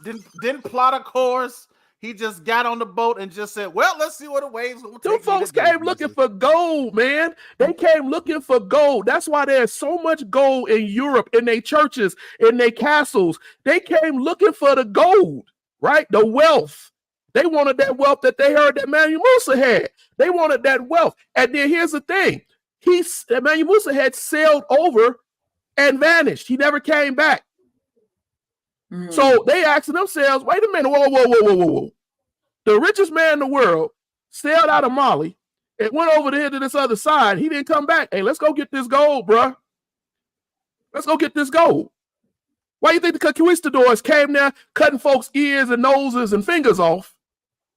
didn't plot a course. He just got on the boat and just said, "Well, let's see what the waves will take." Them folks came looking for gold, man. They came looking for gold. That's why there's so much gold in Europe, in their churches, in their castles. They came looking for the gold, right? The wealth. They wanted that wealth that they heard that Manu Musa had. They wanted that wealth. And then here's the thing. Manu Musa had sailed over and vanished. He never came back. Mm. So they asked themselves, wait a minute, whoa. The richest man in the world sailed out of Mali and went over there to this other side. He didn't come back. Hey, let's go get this gold, bro. Let's go get this gold. Why do you think the conquistadors came there cutting folks' ears and noses and fingers off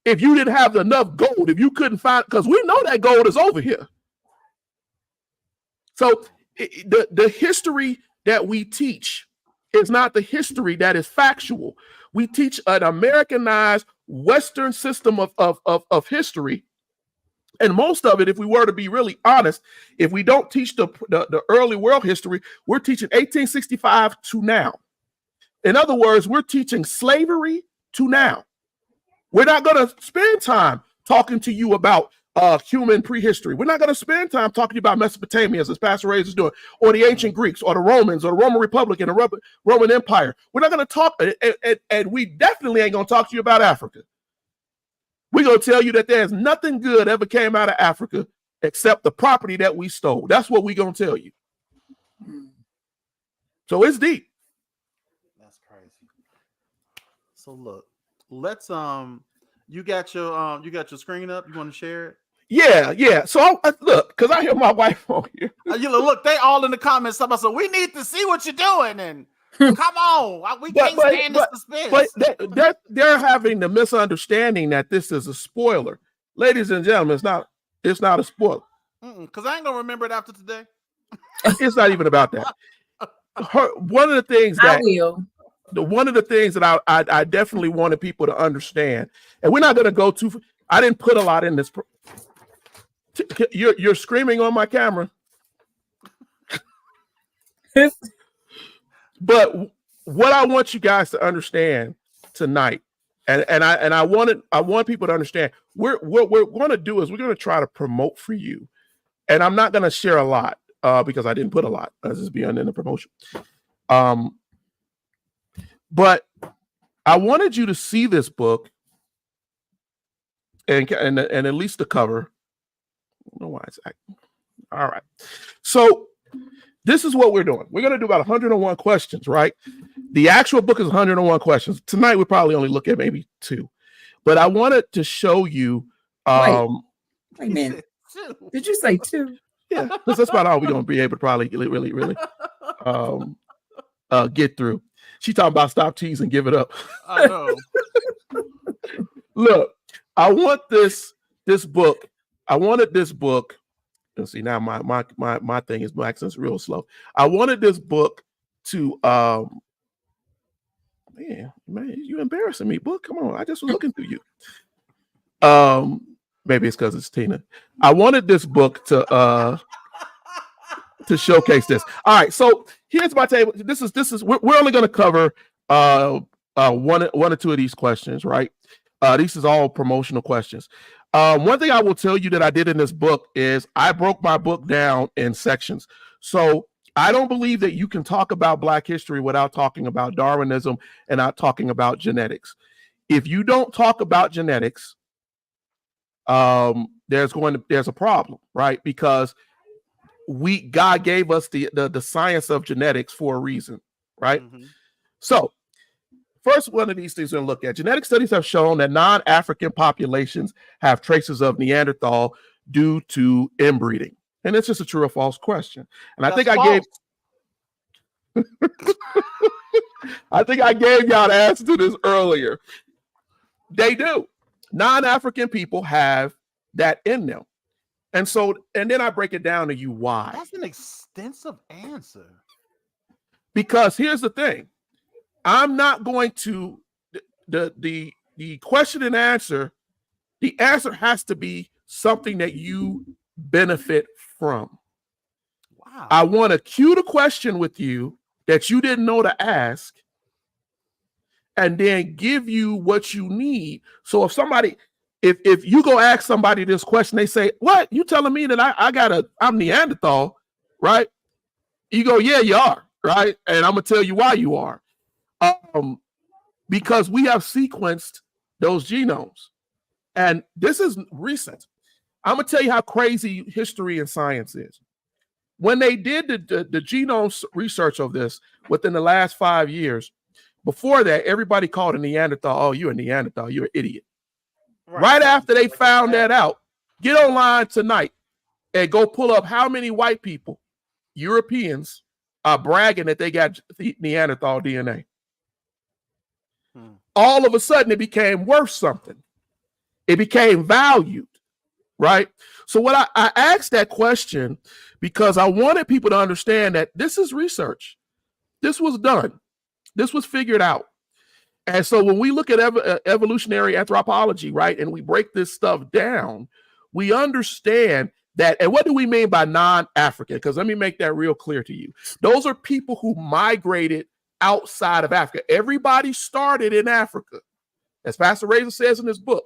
if you didn't have enough gold, if you couldn't find, because we know that gold is over here. So the history that we teach is not the history that is factual. We teach an Americanized Western system of history. And most of it, if we were to be really honest, if we don't teach the early world history, we're teaching 1865 to now. In other words, we're teaching slavery to now. We're not going to spend time talking to you about human prehistory. We're not going to spend time talking to you about Mesopotamia, as Pastor Reyes is doing, or the ancient Greeks, or the Romans, or the Roman Republic, and the Roman Empire. We're not going to talk, and we definitely ain't going to talk to you about Africa. We're going to tell you that there's nothing good ever came out of Africa except the property that we stole. That's what we're going to tell you. So it's deep. That's crazy. So look, let's you got your screen up. You want to share it? Yeah. So I look, because I hear my wife on here. Look, they all in the comments. Somebody said, we need to see what you're doing, and come on, we can't stand this suspense. But they're having the misunderstanding that this is a spoiler, ladies and gentlemen. It's not a spoiler. Because I ain't gonna remember it after today. It's not even about that. One of the things that I definitely wanted people to understand, and we're not going to go too. I didn't put a lot in this. You're screaming on my camera. But what I want you guys to understand tonight, and I want people to understand, what we're going to do is we're going to try to promote for you, and I'm not going to share a lot because I didn't put a lot. This is beyond in the promotion. But I wanted you to see this book and at least the cover. I don't know why it's acting. All right. So this is what we're doing. We're going to do about 101 questions, right? The actual book is 101 questions. Tonight, we probably only look at maybe 2. But I wanted to show you. Wait a minute. Did you say 2? Yeah, because that's about all we're going to be able to probably really get through. She talking about stop teasing, give it up. I know. Look, I want this book. I wanted this book. Let's see, now my thing is black, so it's real slow. I wanted this book to man, you embarrassing me, book. Come on, I just was looking through you. Maybe it's because it's Tina. I wanted this book to showcase this. All right, so here's my table. This is we're only going to cover one or two of these questions, right? These is all promotional questions. One thing I will tell you that I did in this book is I broke my book down in sections. So I don't believe that you can talk about Black history without talking about Darwinism and not talking about genetics. If you don't talk about genetics, there's a problem, right? Because God gave us the science of genetics for a reason, right? Mm-hmm. So first one of these things we're going to look at. Genetic studies have shown that non-African populations have traces of Neanderthal due to inbreeding. And it's just a true or false question. And I think I gave y'all the answer to this earlier. They do. Non-African people have that in them. And then I break it down to you why. That's an extensive answer. Because here's the thing. I'm not going to the question and answer. The answer has to be something that you benefit from. Wow. I want to cue the question with you that you didn't know to ask, and then give you what you need. So if you go ask somebody this question, they say, "What? You telling me that I'm Neanderthal, right?" You go, "Yeah, you are, right?" And I'm gonna tell you why you are. Because we have sequenced those genomes. And this is recent. I'm going to tell you how crazy history and science is. When they did the genome research of this within the last 5 years, before that, everybody called a Neanderthal, "Oh, you're a Neanderthal, you're an idiot." Right after they found that out, get online tonight and go pull up how many white people, Europeans, are bragging that they got Neanderthal DNA. All of a sudden, it became worth something. It became valued, right? So what I asked that question because I wanted people to understand that this is research. This was done. This was figured out. And so when we look at evolutionary anthropology, right, and we break this stuff down, we understand that. And what do we mean by non-African? Because let me make that real clear to you. Those are people who migrated outside of Africa. Everybody started in Africa. As Pastor Razor says in his book,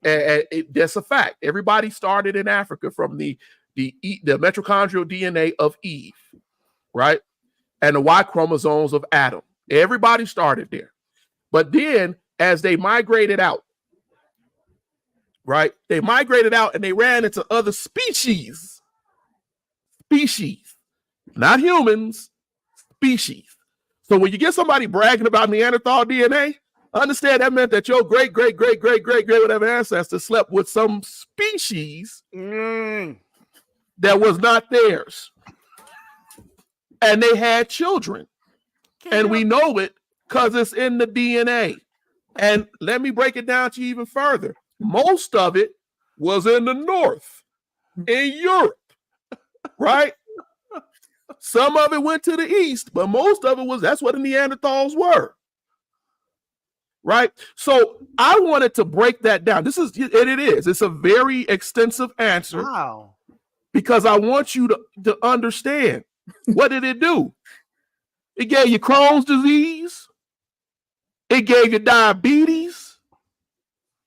that's a fact. Everybody started in Africa from the mitochondrial DNA of Eve, right? And the Y chromosomes of Adam. Everybody started there. But then as they migrated out, right? They migrated out and they ran into other species. Not humans, species. So when you get somebody bragging about Neanderthal DNA, understand that meant that your great whatever ancestor slept with some species that was not theirs. And they had children. And we know it because it's in the DNA. And let me break it down to you even further. Most of it was in the north, in Europe, right? Some of it went to the east, but most of it that's what the Neanderthals were. Right? So I wanted to break that down. It's a very extensive answer. Wow. Because I want you to understand. What did it do? It gave you Crohn's disease. It gave you diabetes.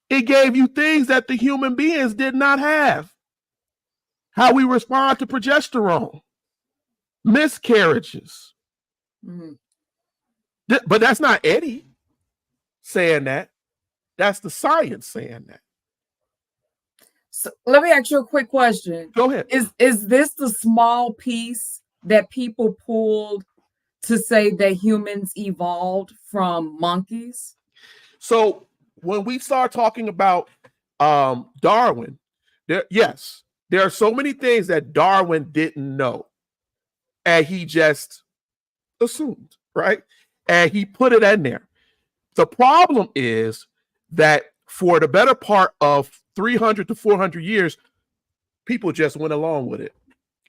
It gave you things that the human beings did not have. How we respond to progesterone. Miscarriages. But that's not Eddie saying that. That's the science saying that. So let me ask you a quick question. Go ahead. Is this the small piece that people pulled to say that humans evolved from monkeys? So when we start talking about Darwin, there are so many things that Darwin didn't know. And he just assumed, right? And he put it in there. The problem is that for the better part of 300 to 400 years, people just went along with it.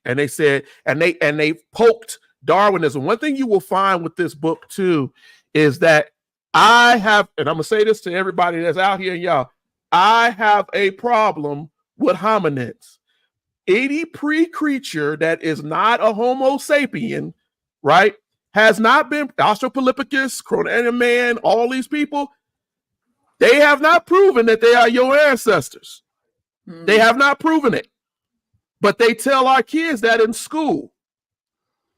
And they said, and they poked Darwinism. One thing you will find with this book too is that I have, and I'm gonna say this to everybody that's out here, y'all, I have a problem with hominids. Any pre-creature that is not a Homo sapien, right, has not been Australopithecus, Cro-Magnon man, all these people, they have not proven that they are your ancestors. They have not proven it. But they tell our kids that in school.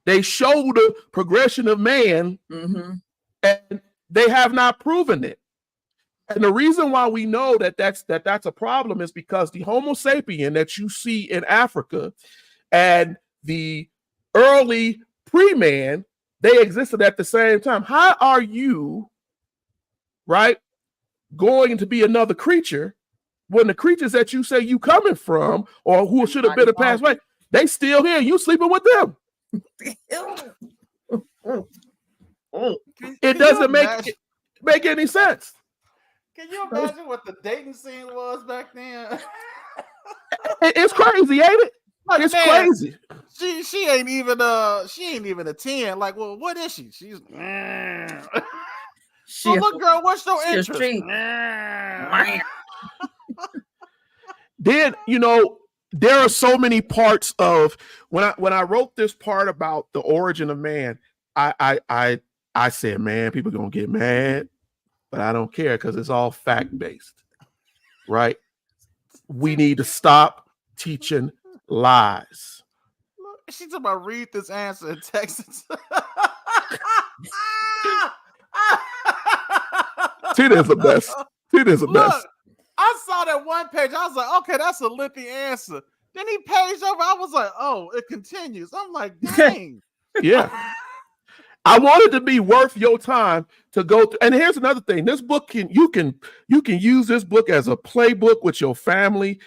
They show the progression of man, and they have not proven it. And the reason why we know that that's a problem is because the Homo sapien that you see in Africa and the early pre-man, they existed at the same time. How are you right, going to be another creature when the creatures that you say you coming from or who should have been a past way, they still here. You sleeping with them. It doesn't make any sense. Can you imagine what the dating scene was back then? It's crazy, ain't it? Like, it's crazy. She ain't even a 10. Like, well, what is she? She's so look, girl, what's your interest? Then, there are so many parts of when I wrote this part about the origin of man, I said, man, people are gonna get mad. But I don't care because it's all fact-based, right? We need to stop teaching lies. Look, she's about to read this answer and text it. Tina's the best. Tina's the best. I saw that one page. I was like, okay, that's a lengthy answer. Then he paged over. I was like, oh, it continues. I'm like, dang. Yeah. I want it to be worth your time to go through. And here's another thing: this book you can use this book as a playbook with your family.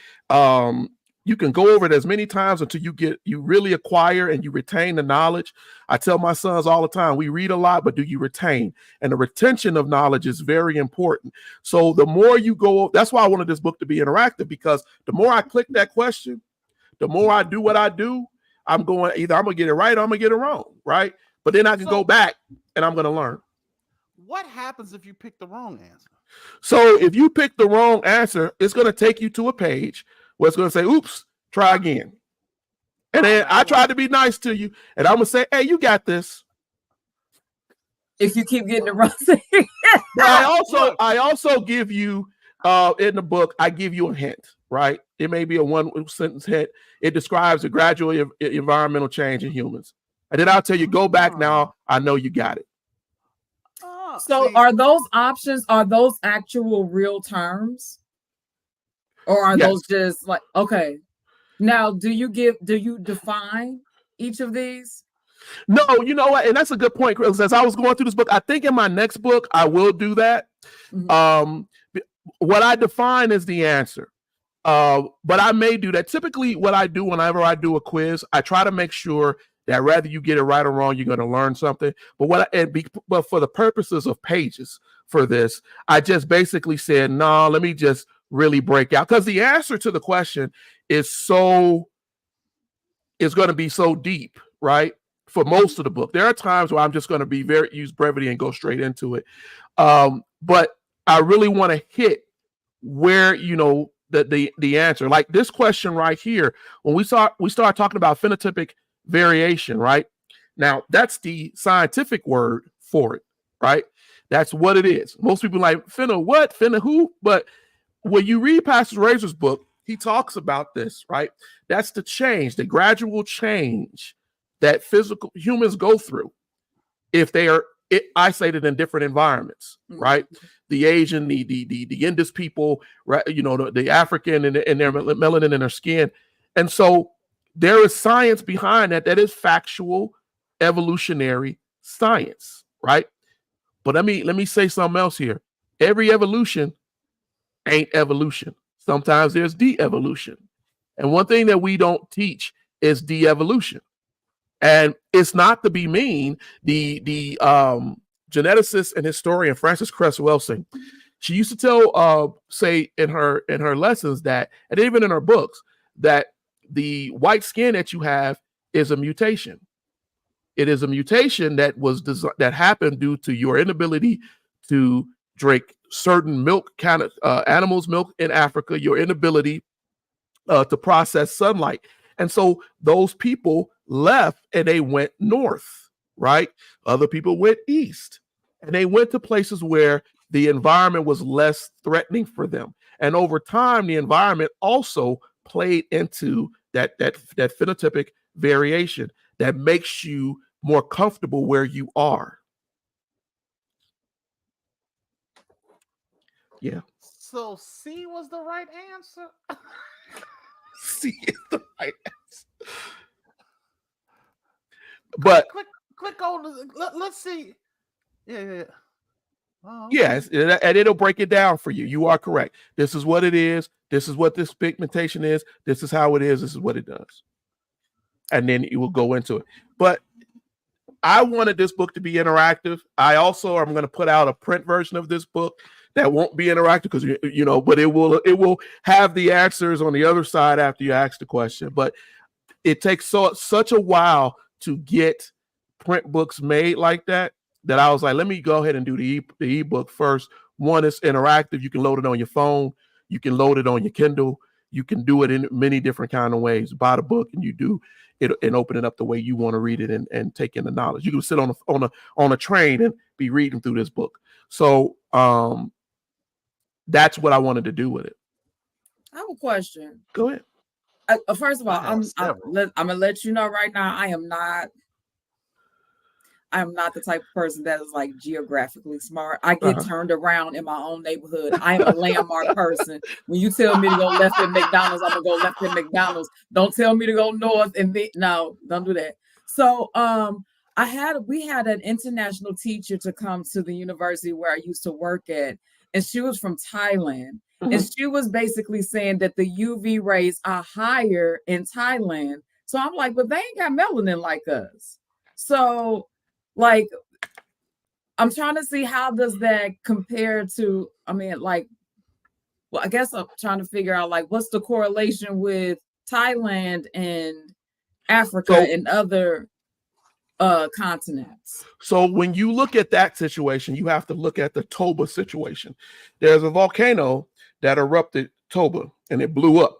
You can go over it as many times until you really acquire and you retain the knowledge. I tell my sons all the time: we read a lot, but do you retain? And the retention of knowledge is very important. So the more you go, that's why I wanted this book to be interactive, because the more I click that question, the more I do what I do. I'm going either I'm gonna get it right or I'm gonna get it wrong, right? But then I can go back and I'm going to learn. What happens if you pick the wrong answer? So if you pick the wrong answer, it's going to take you to a page where it's going to say, oops, try again. And then I try to be nice to you. And I'm going to say, hey, you got this. If you keep getting the wrong thing. I also give you, in the book, I give you a hint, right? It may be a one-sentence hint. It describes the gradual environmental change in humans. And then I'll tell you, go back now. I know you got it. So are those options, are those actual real terms? Or are those just like, okay. Now, do you define each of these? No, you know what? And that's a good point, Chris. As I was going through this book, I think in my next book, I will do that. Mm-hmm. What I define is the answer. But I may do that. Typically, what I do whenever I do a quiz, I try to make sure that whether you get it right or wrong, you're going to learn something. But for the purposes of pages for this, I just basically said, no, let me just really break out, because the answer to the question is going to be so deep, right? For most of the book, there are times where I'm just going to use brevity and go straight into it. But I really want to hit where the answer, like this question right here, when we start talking about phenotypic variation, right? Now, that's the scientific word for it, right? That's what it is. Most people like, finna what? Finna who? But when you read Pastor Razor's book, he talks about this, right? That's the change, the gradual change that physical humans go through if they are isolated in different environments, right? The Asian, the Indus people, right? The African and their melanin in their skin. And so there is science behind that is factual, evolutionary science, right? But let me say something else here. Every evolution ain't evolution. Sometimes there's de-evolution. And one thing that we don't teach is de-evolution. And it's not to be mean. The geneticist and historian Frances Cress Welsing, she used to say in her lessons that, and even in her books, that the white skin that you have is a mutation. It is a mutation that that happened due to your inability to drink certain milk, kind of animals' milk in Africa, your inability to process sunlight. And so those people left and they went north, right? Other people went east, and they went to places where the environment was less threatening for them. And over time, the environment also played into that phenotypic variation that makes you more comfortable where you are. Yeah. So C was the right answer. C is the right answer. But click on. Let's see. Yeah. Oh, okay. Yes, and it'll break it down for you. You are correct. This is what it is. This is what this pigmentation is. This is how it is. This is what it does. And then you will go into it. But I wanted this book to be interactive. I also am going to put out a print version of this book that won't be interactive because but it will have the answers on the other side after you ask the question. But it takes such a while to get print books made like that I was like, let me go ahead and do the ebook first. One, is interactive. You can load it on your phone. You can load it on your Kindle. You can do it in many different kind of ways. Buy the book and you do it and open it up the way you want to read it and take in the knowledge. You can sit on a train and be reading through this book. So that's what I wanted to do with it. I have a question. Go ahead. First of all, I'm gonna let you know right now, I am not the type of person that is like geographically smart. I get turned around in my own neighborhood. I am a landmark person. When you tell me to go left at McDonald's, I'm gonna go left at McDonald's. Don't tell me to go north no, don't do that. So we had an international teacher to come to the university where I used to work at, and she was from Thailand. Mm-hmm. And she was basically saying that the UV rays are higher in Thailand. So I'm like, but they ain't got melanin like us. So like, I'm trying to see how does that compare to, I guess I'm trying to figure out like, what's the correlation with Thailand and Africa and other continents? So when you look at that situation, you have to look at the Toba situation. There's a volcano that erupted Toba and it blew up.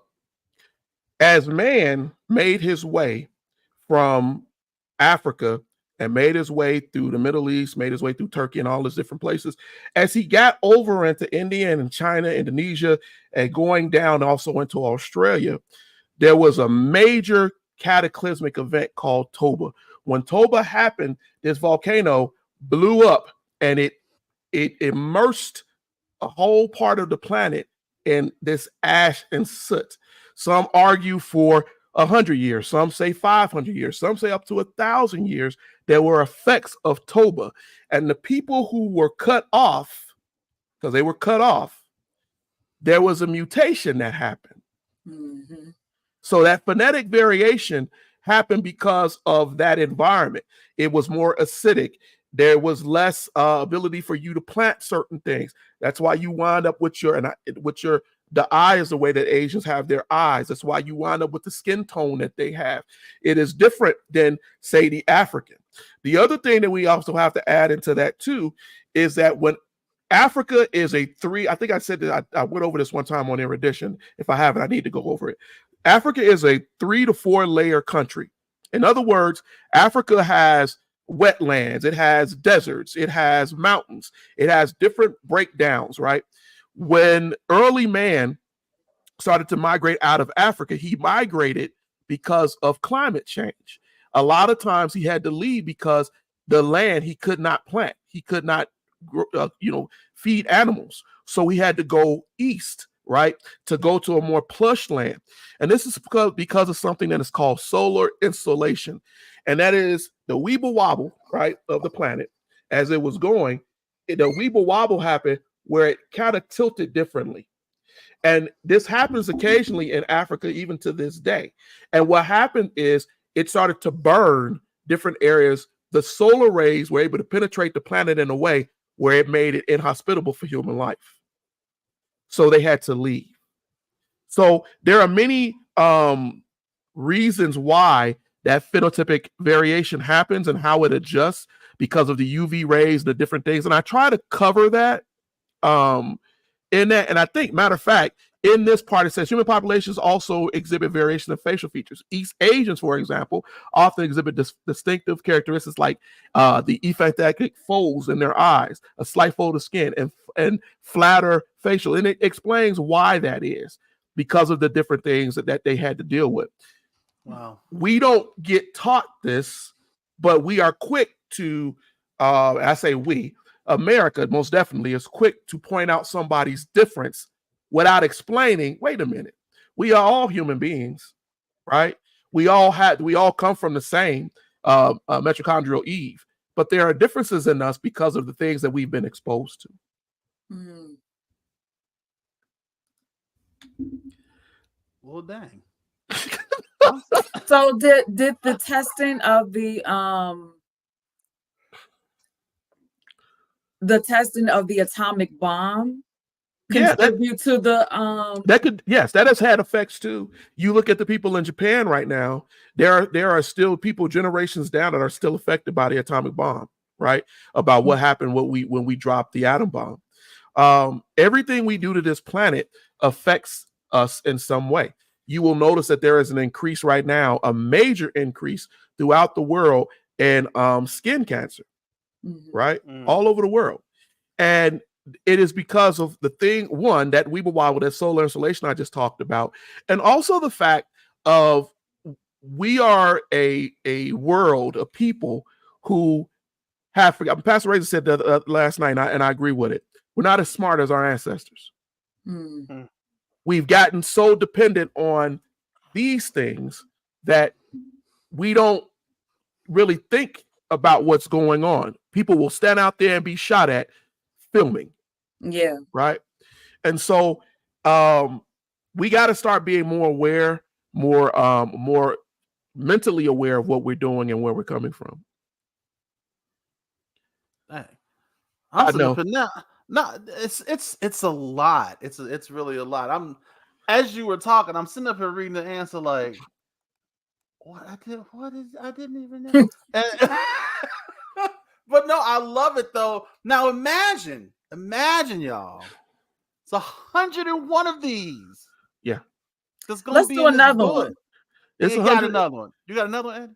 As man made his way from Africa and made his way through the Middle East, made his way through Turkey and all those different places, as he got over into India and China, Indonesia, and going down also into Australia, there was a major cataclysmic event called Toba. When Toba happened, this volcano blew up and it immersed a whole part of the planet in this ash and soot. Some argue for 100 years, some say 500 years, some say up to 1,000 years. There were effects of Toba, and the people who were cut off, because they were cut off, there was a mutation that happened. Mm-hmm. So that phonetic variation happened because of that environment. It was more acidic. There was less ability for you to plant certain things. That's why you wind up with the eye is the way that Asians have their eyes. That's why you wind up with the skin tone that they have. It is different than, say, the African. The other thing that we also have to add into that too is that when Africa is I think I said that I went over this one time on Erudition. If I haven't, I need to go over it. Africa is a 3 to 4 layer country. In other words, Africa has wetlands, it has deserts, it has mountains, it has different breakdowns, right? When early man started to migrate out of Africa, he migrated because of climate change. A lot of times he had to leave because the land he could not plant, he could not feed animals. So he had to go east, right, to go to a more plush land. And this is because of something that is called solar insolation. And that is the weeble wobble, right, of the planet. As it was going, the weeble wobble happened where it kind of tilted differently. And this happens occasionally in Africa, even to this day. And what happened is it started to burn different areas. The solar rays were able to penetrate the planet in a way where it made it inhospitable for human life. So they had to leave. So there are many reasons why that phenotypic variation happens and how it adjusts because of the UV rays, the different things. And I try to cover that in that. And I think, matter of fact, in this part, it says human populations also exhibit variation of facial features. East Asians, for example, often exhibit distinctive characteristics like the ephectic folds in their eyes, a slight fold of skin, and flatter facial. And it explains why that is because of the different things that they had to deal with. Wow. We don't get taught this, but we are quick to, I say we, America most definitely is quick to point out somebody's difference without explaining, wait a minute, we are all human beings, right? We all come from the same mitochondrial Eve. but there are differences in us because of the things that we've been exposed to. Mm. Well, dang. So did the testing of the atomic bomb contribute to the that could, yes, that has had effects too. You look at the people in Japan right now, there are still people generations down that are still affected by the atomic bomb, right? About what happened when we dropped the atom bomb. Everything we do to this planet affects us in some way. You will notice that there is an increase right now, a major increase throughout the world in skin cancer, right? All over the world. And it is because of the thing, one, that Weeble Wobble, that solar insulation I just talked about, and also the fact of we are a world of people who have forgotten. Pastor Razor said that last night, and I agree with it. We're not as smart as our ancestors. We've gotten so dependent on these things that we don't really think about what's going on. People will stand out there and be shot at filming. Yeah. Right. And so we got to start being more aware, more mentally aware of what we're doing and where we're coming from. Dang. I know. No, it's a lot. It's really a lot. As you were talking, I'm sitting up here reading the answer like, I didn't even know. But no, I love it though. Now imagine y'all. It's 101 of these. Yeah. Let's do another one. You got another one. You got another one, Ed?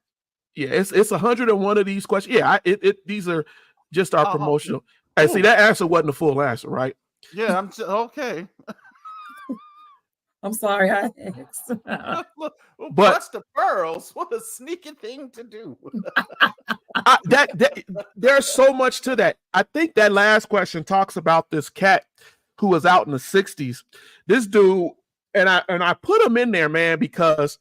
Yeah, it's 101 of these questions. Yeah, these are just our promotional. And see, that answer wasn't a full answer, right? Yeah, I'm okay. I'm sorry, I asked. But bust the pearls. What a sneaky thing to do. There's so much to that. I think that last question talks about this cat who was out in the 60s. This dude, and I put him in there, man, because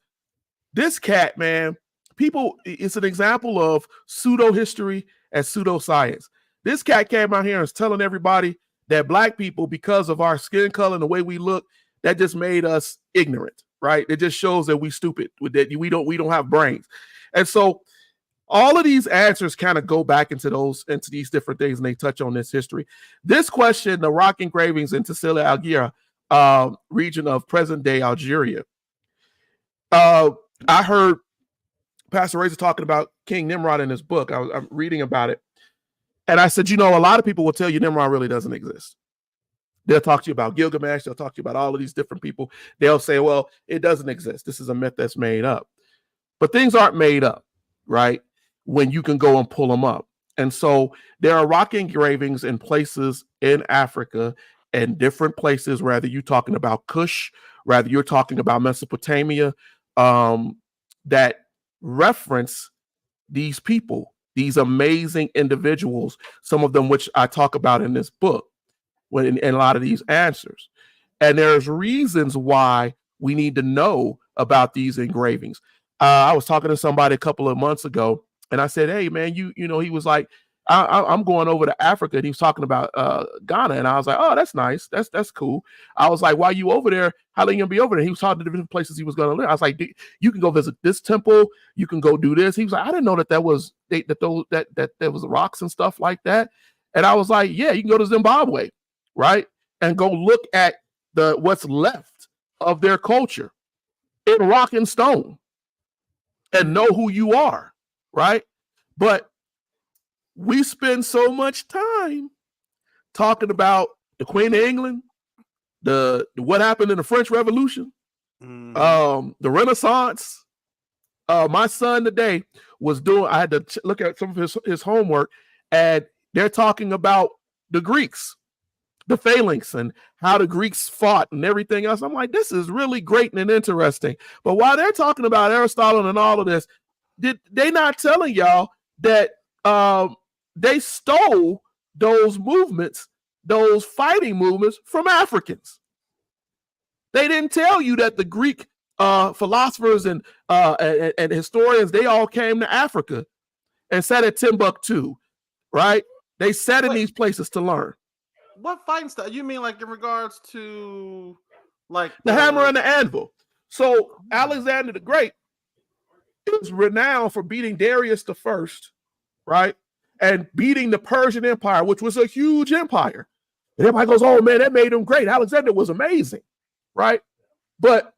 this cat, man, it's an example of pseudo history and pseudoscience. This cat came out here and is telling everybody that Black people, because of our skin color and the way we look, that just made us ignorant, right? It just shows that we stupid, that we don't have brains. And so all of these answers kind of go back into these different things, and they touch on this history. This question, the rock engravings in Tassila Algira, region of present-day Algeria. I heard Pastor Razor talking about King Nimrod in his book. I'm reading about it. And I said, a lot of people will tell you Nimrod really doesn't exist. They'll talk to you about Gilgamesh. They'll talk to you about all of these different people. They'll say, well, it doesn't exist. This is a myth that's made up. But things aren't made up, right? When you can go and pull them up. And so there are rock engravings in places in Africa and different places, whether you're talking about Kush, whether you're talking about Mesopotamia, that reference these people, these amazing individuals, some of them which I talk about in this book, in a lot of these answers. And there's reasons why we need to know about these engravings. I was talking to somebody a couple of months ago, and I said, hey, man, he was like, I'm going over to Africa. And he was talking about Ghana. And I was like, oh, that's nice. That's cool. I was like, why you over there? How long you gonna be over there? He was talking to different places he was going to live. I was like, you can go visit this temple. You can go do this. He was like, I didn't know that was that there was rocks and stuff like that. And I was like, yeah, you can go to Zimbabwe, right? And go look at what's left of their culture in rock and stone and know who you are, right? But we spend so much time talking about the Queen of England, what happened in the French Revolution, the Renaissance. My son today was I had to look at some of his homework, and they're talking about the Greeks, the phalanx, and how the Greeks fought and everything else. I'm like, this is really great and interesting. But while they're talking about Aristotle and all of this, they not telling y'all that they stole those movements, those fighting movements from Africans. They didn't tell you that the Greek philosophers and historians, they all came to Africa and sat at Timbuktu, right? They sat in these places to learn. What fighting style? You mean like in regards to like the hammer and the anvil? So Alexander the Great is renowned for beating Darius the First, right? And beating the Persian Empire, which was a huge empire. And everybody goes, oh man, that made him great. Alexander was amazing, right? But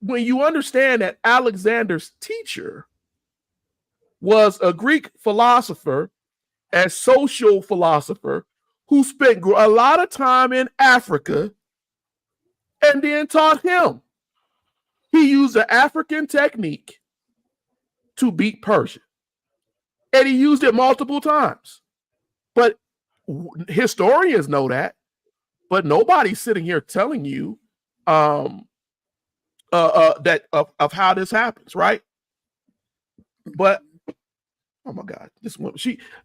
when you understand that Alexander's teacher was a Greek philosopher and social philosopher who spent a lot of time in Africa and then taught him. He used the African technique to beat Persia. And he used it multiple times. But historians know that. But nobody's sitting here telling you that of how this happens, right? But oh my God, this woman,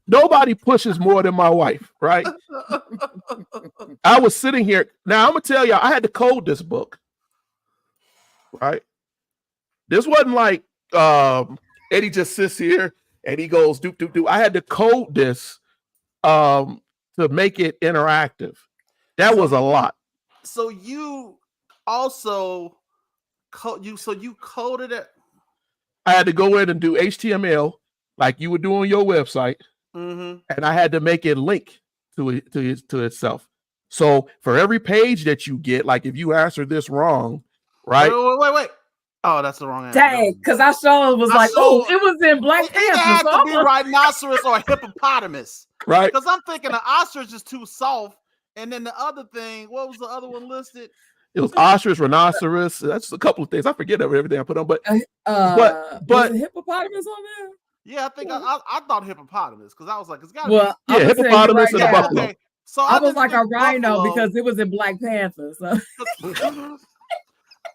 nobody pushes more than my wife, right? I was sitting here. Now I'm gonna tell y'all, I had to code this book, right? This wasn't like Eddie just sits here and he goes doop doop doop. I had to code this to make it interactive. That was a lot. So you also you coded it. I had to go in and do HTML like you would do on your website, and I had to make it link to itself. So for every page that you get, like if you answer this wrong, right? Wait. Oh, that's the wrong answer. Dang, because I sure was like, oh, it was in Black Panther. It had to be rhinoceros or hippopotamus, right? Because I'm thinking the ostrich is too soft, and then the other thing, what was the other one listed? It was ostrich, rhinoceros. That's a couple of things. I forget everything I put on, but was the hippopotamus on there? Yeah, I think I thought hippopotamus because I was like, it's got hippopotamus and a buffalo. Okay, so I was like a rhino because it was in Black Panther. So.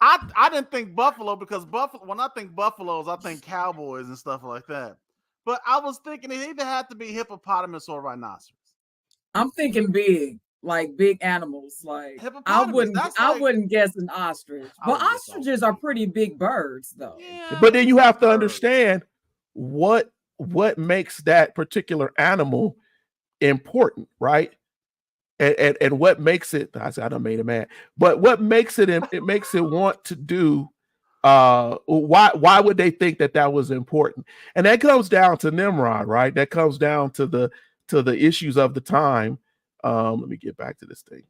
I didn't think buffalo because when I think buffaloes, I think cowboys and stuff like that. But I was thinking it either had to be hippopotamus or rhinoceros. I'm thinking big, like big animals. Like I wouldn't guess an ostrich. But ostriches are pretty big birds, though. Yeah, but then you have to understand what makes that particular animal important, right? And what makes it, I done made it mad, but what makes it makes it want to do, why would they think that was important? And that comes down to Nimrod, right? That comes down to the issues of the time. Let me get back to this thing.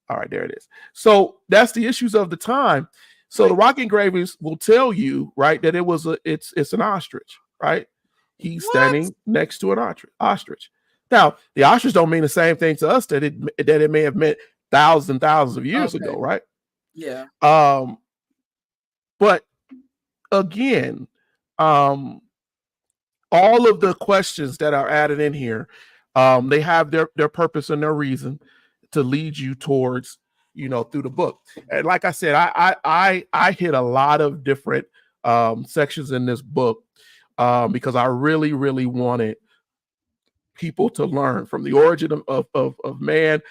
All right, there it is. So that's the issues of the time. So the rock engravings will tell you, right, that it's an ostrich, right? He's standing next to an ostrich. Now, the ostrich don't mean the same thing to us that it may have meant thousands of years ago, right? Yeah. But again, all of the questions that are added in here, they have their purpose and their reason to lead you towards, through the book. And like I said, I hit a lot of different sections in this book because I really, really wanted people to learn from the origin of man.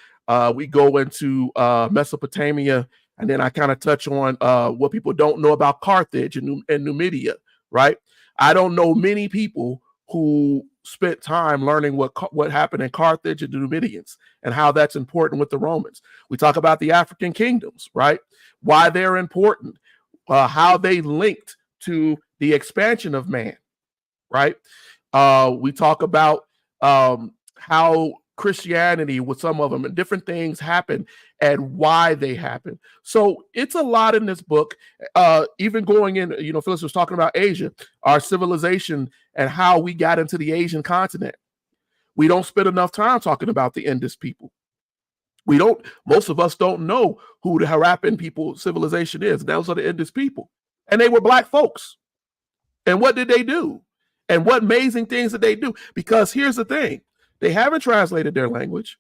We go into Mesopotamia, and then I kind of touch on what people don't know about Carthage and Numidia, right? I don't know many people who spent time learning what happened in Carthage and the Numidians and how that's important with the Romans. We talk about the African kingdoms, right? Why they're important, how they linked to the expansion of man, right? We talk about how Christianity with some of them and different things happen and why they happen. So it's a lot in this book. Even going in, Phyllis was talking about Asia, our civilization and how we got into the Asian continent. We don't spend enough time talking about the Indus people. Most of us don't know who the Harappan people civilization is. Those are the Indus people. And they were Black folks. And what did they do? And what amazing things did they do? Because here's the thing. They haven't translated their language.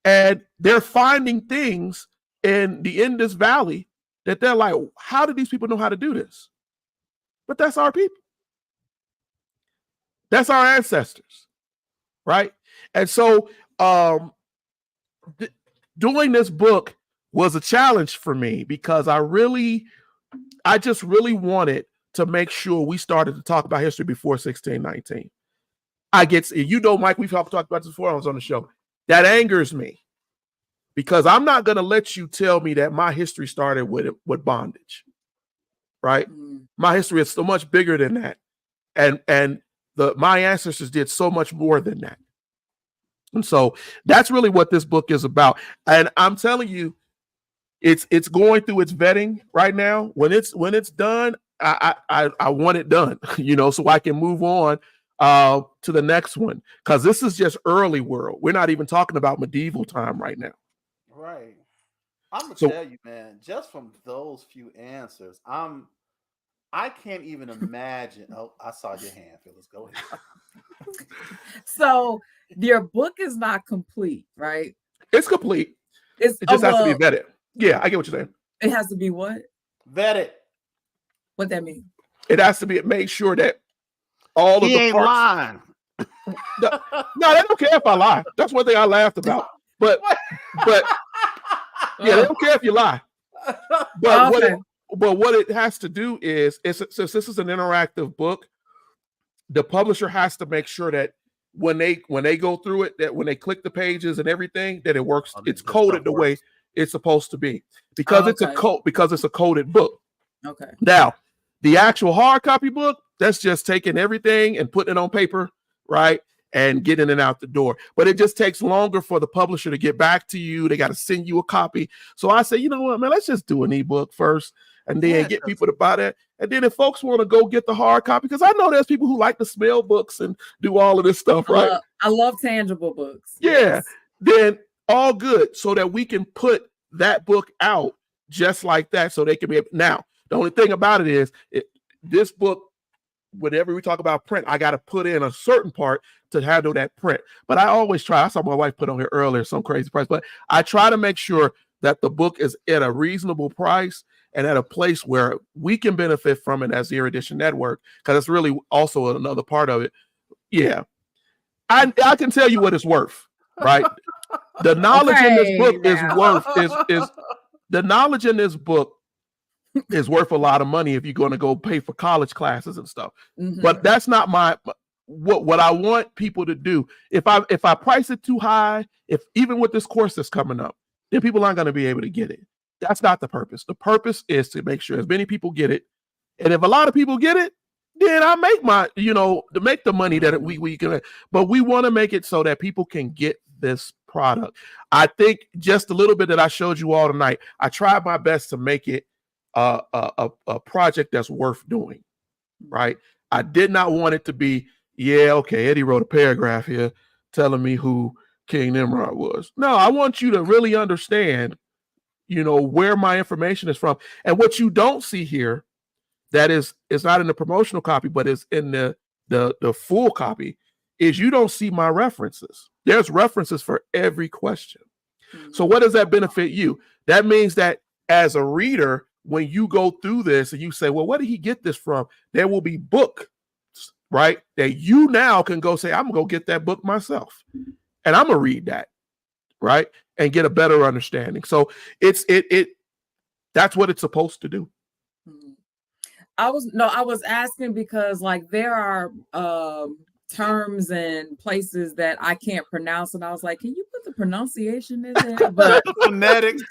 And they're finding things in the Indus Valley that they're like, how did these people know how to do this? But that's our people. That's our ancestors, right? And so doing this book was a challenge for me because I just really wanted to make sure we started to talk about history before 1619. I get, Mike, we've talked about this before I was on the show. That angers me because I'm not going to let you tell me that my history started with bondage, right? My history is so much bigger than that. And my ancestors did so much more than that. And so that's really what this book is about. And I'm telling you, it's going through its vetting right now. When it's done, I want it done, so I can move on to the next one, because this is just early world. We're not even talking about medieval time right now. Right. I'm gonna tell you, man, just from those few answers, I can't even imagine. Oh, I saw your hand, Phyllis. Go ahead. So your book is not complete, right? It's complete. It just has to be vetted. Yeah, I get what you're saying. It has to be what? Vetted. What that mean? It has to be made sure that all of the parts. Lying. No, they don't care if I lie. That's one thing I laughed about. But yeah, they don't care if you lie. But what it has to do is, since this is an interactive book, the publisher has to make sure that when they go through it, that when they click the pages and everything, that it works. It's coded the way it's supposed to be, because it's a coded book. Okay. Now, the actual hard copy book, that's just taking everything and putting it on paper, right? And getting it out the door. But it just takes longer for the publisher to get back to you. They got to send you a copy. So I say, you know what, man, let's just do an ebook first and then get people to buy that. And then if folks want to go get the hard copy, because I know there's people who like to smell books and do all of this stuff, right? I love tangible books. Yeah. Yes. Then all good, so that we can put that book out just like that, so they can be able. Now, the only thing about it is, this book, whenever we talk about print, I got to put in a certain part to handle that print. But I always try. I saw my wife put on here earlier some crazy price, but I try to make sure that the book is at a reasonable price and at a place where we can benefit from it as the Erudition Network, because it's really also another part of it. Yeah, I can tell you what it's worth, right? The knowledge in this book the knowledge in this book is worth a lot of money if you're going to go pay for college classes and stuff. Mm-hmm. But that's not what I want people to do. If I price it too high, even with this course that's coming up, then people aren't going to be able to get it. That's not the purpose. The purpose is to make sure as many people get it. And if a lot of people get it, then I make to make the money that we can. But we want to make it so that people can get this product. I think just a little bit that I showed you all tonight, I tried my best to make it a project that's worth doing, right? I did not want it to be, Eddie wrote a paragraph here telling me who King Nimrod was. No, I want you to really understand, where my information is from. And what you don't see here, that is not in the promotional copy, but is in the full copy, is you don't see my references. There's references for every question. Mm-hmm. So what does that benefit you? That means that as a reader, when you go through this and you say, well, where did he get this from? There will be books, right? That you now can go say, I'm gonna go get that book myself. And I'm gonna read that, right? And get a better understanding. So that's what it's supposed to do. I was asking because there are terms and places that I can't pronounce, and I was like, can you put the pronunciation in there? But the phonetics.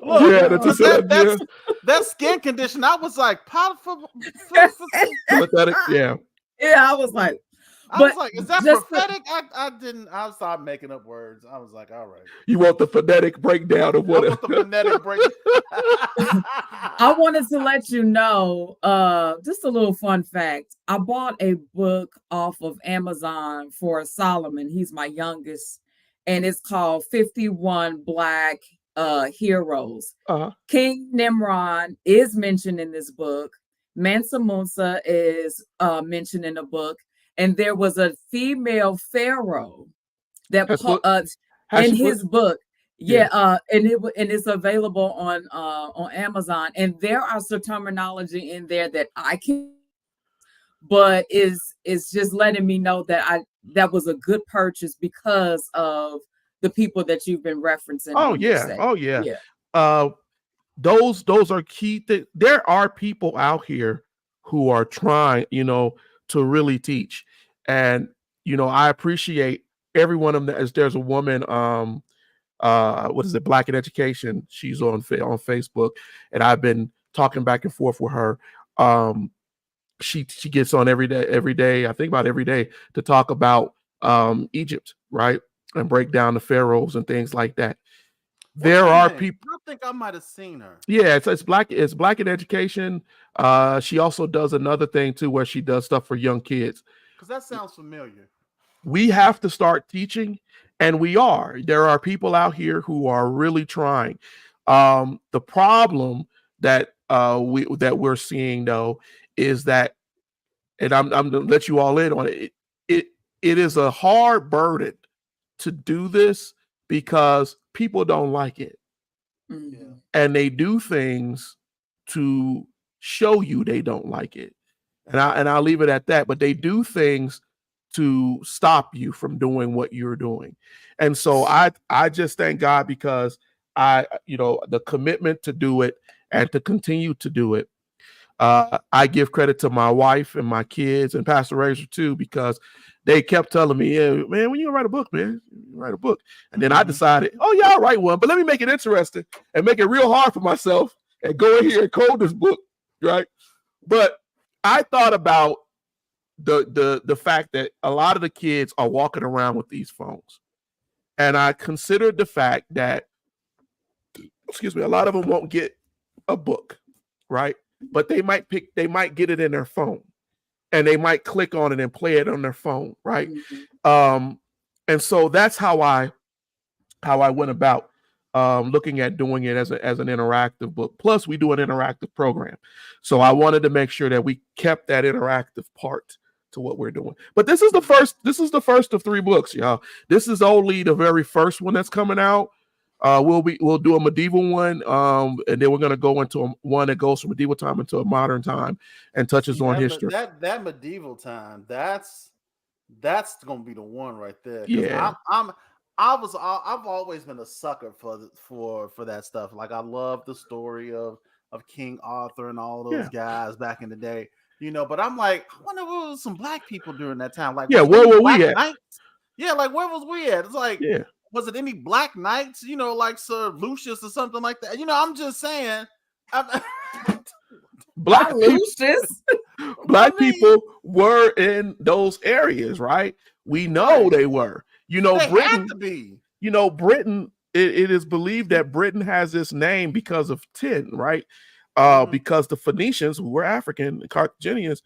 Look, yeah, that skin condition. I was like, yeah. Yeah, I was like, is that prophetic? I started making up words. I was like, all right. You want the phonetic breakdown of what? I want the phonetic breakdown. I wanted to let you know, just a little fun fact. I bought a book off of Amazon for Solomon. He's my youngest, and it's called 51 Black Heroes. Uh-huh. King Nimrod is mentioned in this book. Mansa Musa is mentioned in the book. And there was a female pharaoh that in his book. Yeah, and it's available on Amazon. And there are some terminology in there that I can't, but it's just letting me know that that was a good purchase because of the people that you've been referencing. Oh yeah. Those are key things. There are people out here who are trying, to really teach. And I appreciate every one of them. There's a woman, what is it, Black in Education. She's on Facebook, and I've been talking back and forth with her. She gets on every day, I think about every day, to talk about Egypt, right? And break down the pharaohs and things like that. There are people. I think I might have seen her. Yeah, it's Black in Education. She also does another thing too, where she does stuff for young kids. Because that sounds familiar. We have to start teaching, and we are. There are people out here who are really trying. The problem that we're seeing though is that, and I'm gonna let you all in on it. It is a hard burden to do this because people don't like it. Mm-hmm. And they do things to show you they don't like it. And I'll leave it at that. But they do things to stop you from doing what you're doing. And so I just thank God because the commitment to do it and to continue to do it. I give credit to my wife and my kids and Pastor Razor too, because they kept telling me, yeah, man, when you write a book, man, you write a book. And then I decided, oh yeah, I'll write one, but let me make it interesting and make it real hard for myself and go in here and code this book, right? But I thought about the fact that a lot of the kids are walking around with these phones. And I considered the fact that, a lot of them won't get a book, right? But they might get it in their phone. And they might click on it and play it on their phone, right? Mm-hmm. And so that's how I went about looking at doing it as an interactive book. Plus, we do an interactive program, so I wanted to make sure that we kept that interactive part to what we're doing. But this is the first. This is the first of 3 books, y'all. This is only the very first one that's coming out. We'll do a medieval one, and then we're going to go into one that goes from medieval time into a modern time and touches on history. That medieval time, that's going to be the one right there. Yeah, I've always been a sucker for that stuff. Like I love the story of King Arthur and all those guys back in the day. But I'm like, I wonder what was some black people during that time. Like, where were we at? Knights? Yeah, like where was we at? It's like, was it any black knights? Like Sir Lucius or something like that. I'm just saying. Black Lucius. Black people were in those areas, right? We know they were. They Britain had to be. Britain. It is believed that Britain has this name because of tin, right? Because the Phoenicians, who were African, the Carthaginians,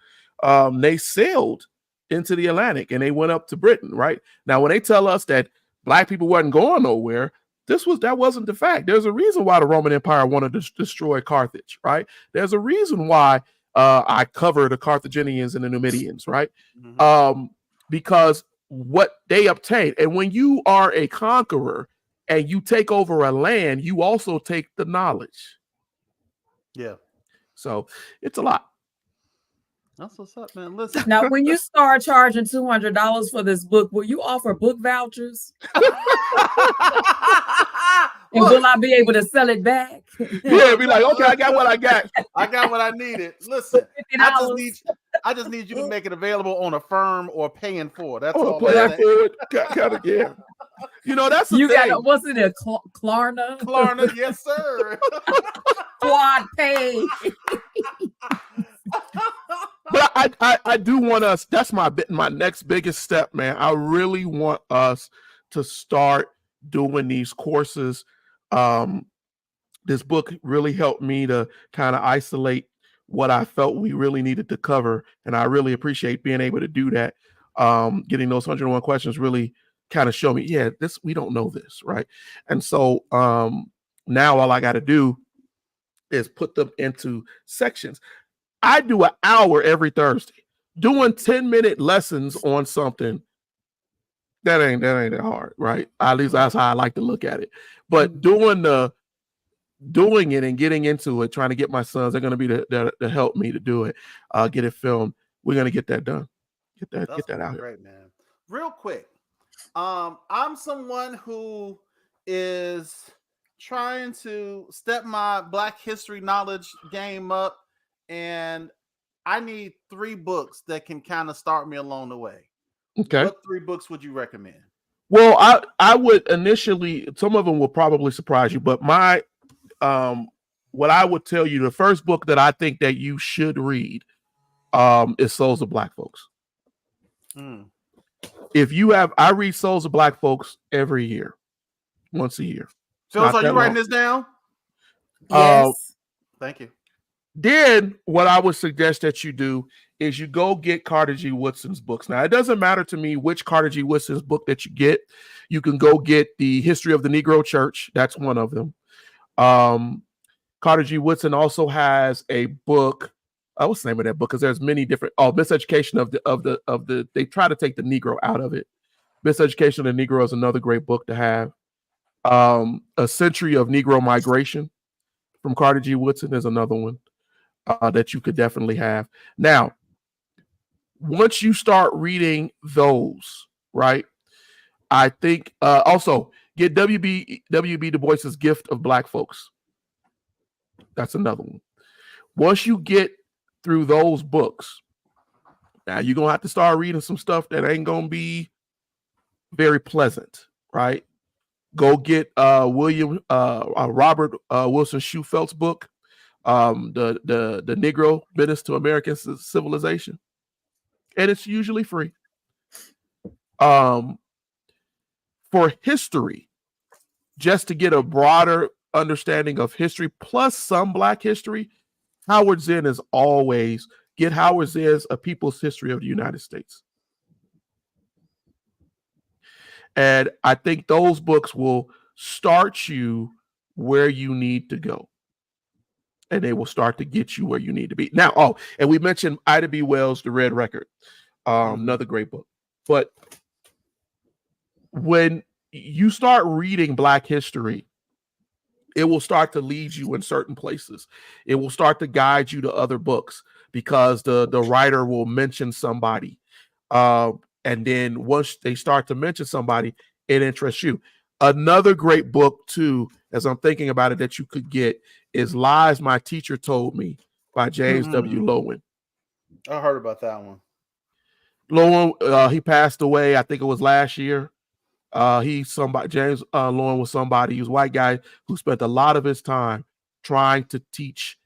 they sailed into the Atlantic and they went up to Britain, right? Now, when they tell us that black people wasn't going nowhere, that wasn't the fact. There's a reason why the Roman Empire wanted to destroy Carthage, right? There's a reason why I cover the Carthaginians and the Numidians, right? Because what they obtained, and when you are a conqueror and you take over a land, you also take the knowledge. Yeah. So it's a lot. That's what's up, man. Listen. Now, when you start charging $200 for this book, will you offer book vouchers? And will I be able to sell it back? Yeah, be like, okay, I got what I got. I got what I needed. Listen, I just need you to make it available on Affirm or paying for. That's all. Paying for it, kind of, yeah. That's the thing. What's it? Klarna? Klarna, yes, sir. Quad pay. But I do want us. That's my next biggest step, man. I really want us to start doing these courses. This book really helped me to kind of isolate what I felt we really needed to cover, and I really appreciate being able to do that. Getting those 101 questions really kind of show me, we don't know this, right? And so now all I got to do is put them into sections. I do an hour every Thursday doing 10-minute lessons on something. That ain't that hard, right? At least that's how I like to look at it. But doing it and getting into it, trying to get my sons, they're going to be to help me to do it, get it filmed. We're going to get that done. Get that out here. Great, man. Real quick. I'm someone who is trying to step my Black history knowledge game up, and I need 3 books that can kind of start me along the way. Okay. What 3 books would you recommend? Well, I would initially, some of them will probably surprise you, but my what I would tell you, the first book that I think that you should read is Souls of Black Folks. Mm. If you have, I read Souls of Black Folks every year, once a year. Phyllis, are you writing this down? Yes. Thank you. Then what I would suggest that you do is you go get Carter G. Woodson's books. Now, it doesn't matter to me which Carter G. Woodson's book that you get. You can go get the History of the Negro Church. That's one of them. Carter G. Woodson also has a book. What's the name of that book? Because there's many different. Miseducation of the. They try to take the Negro out of it. Miseducation of the Negro is another great book to have. A Century of Negro Migration from Carter G. Woodson is another one that you could definitely have. Now, once you start reading those, right? I think also get W.B. Du Bois's Gift of Black Folks. That's another one. Once you get through those books, now you're going to have to start reading some stuff that ain't going to be very pleasant, right? Go get Robert Wilson Schufeld's book, the Negro Menace to American Civilization. And it's usually free. For history, just to get a broader understanding of history, plus some Black history, Howard Zinn is always, get Howard Zinn's A People's History of the United States. And I think those books will start you where you need to go. And they will start to get you where you need to be. Now, and we mentioned Ida B. Wells' The Red Record, another great book. But when you start reading Black history, it will start to lead you in certain places. It will start to guide you to other books because the writer will mention somebody. And then once they start to mention somebody, it interests you. Another great book, too, as I'm thinking about it, that you could get is Lies My Teacher Told Me by James W. Lowen. I heard about that one. Lowen, he passed away, I think it was last year. James Lowen was somebody, he was a white guy who spent a lot of his time trying to teach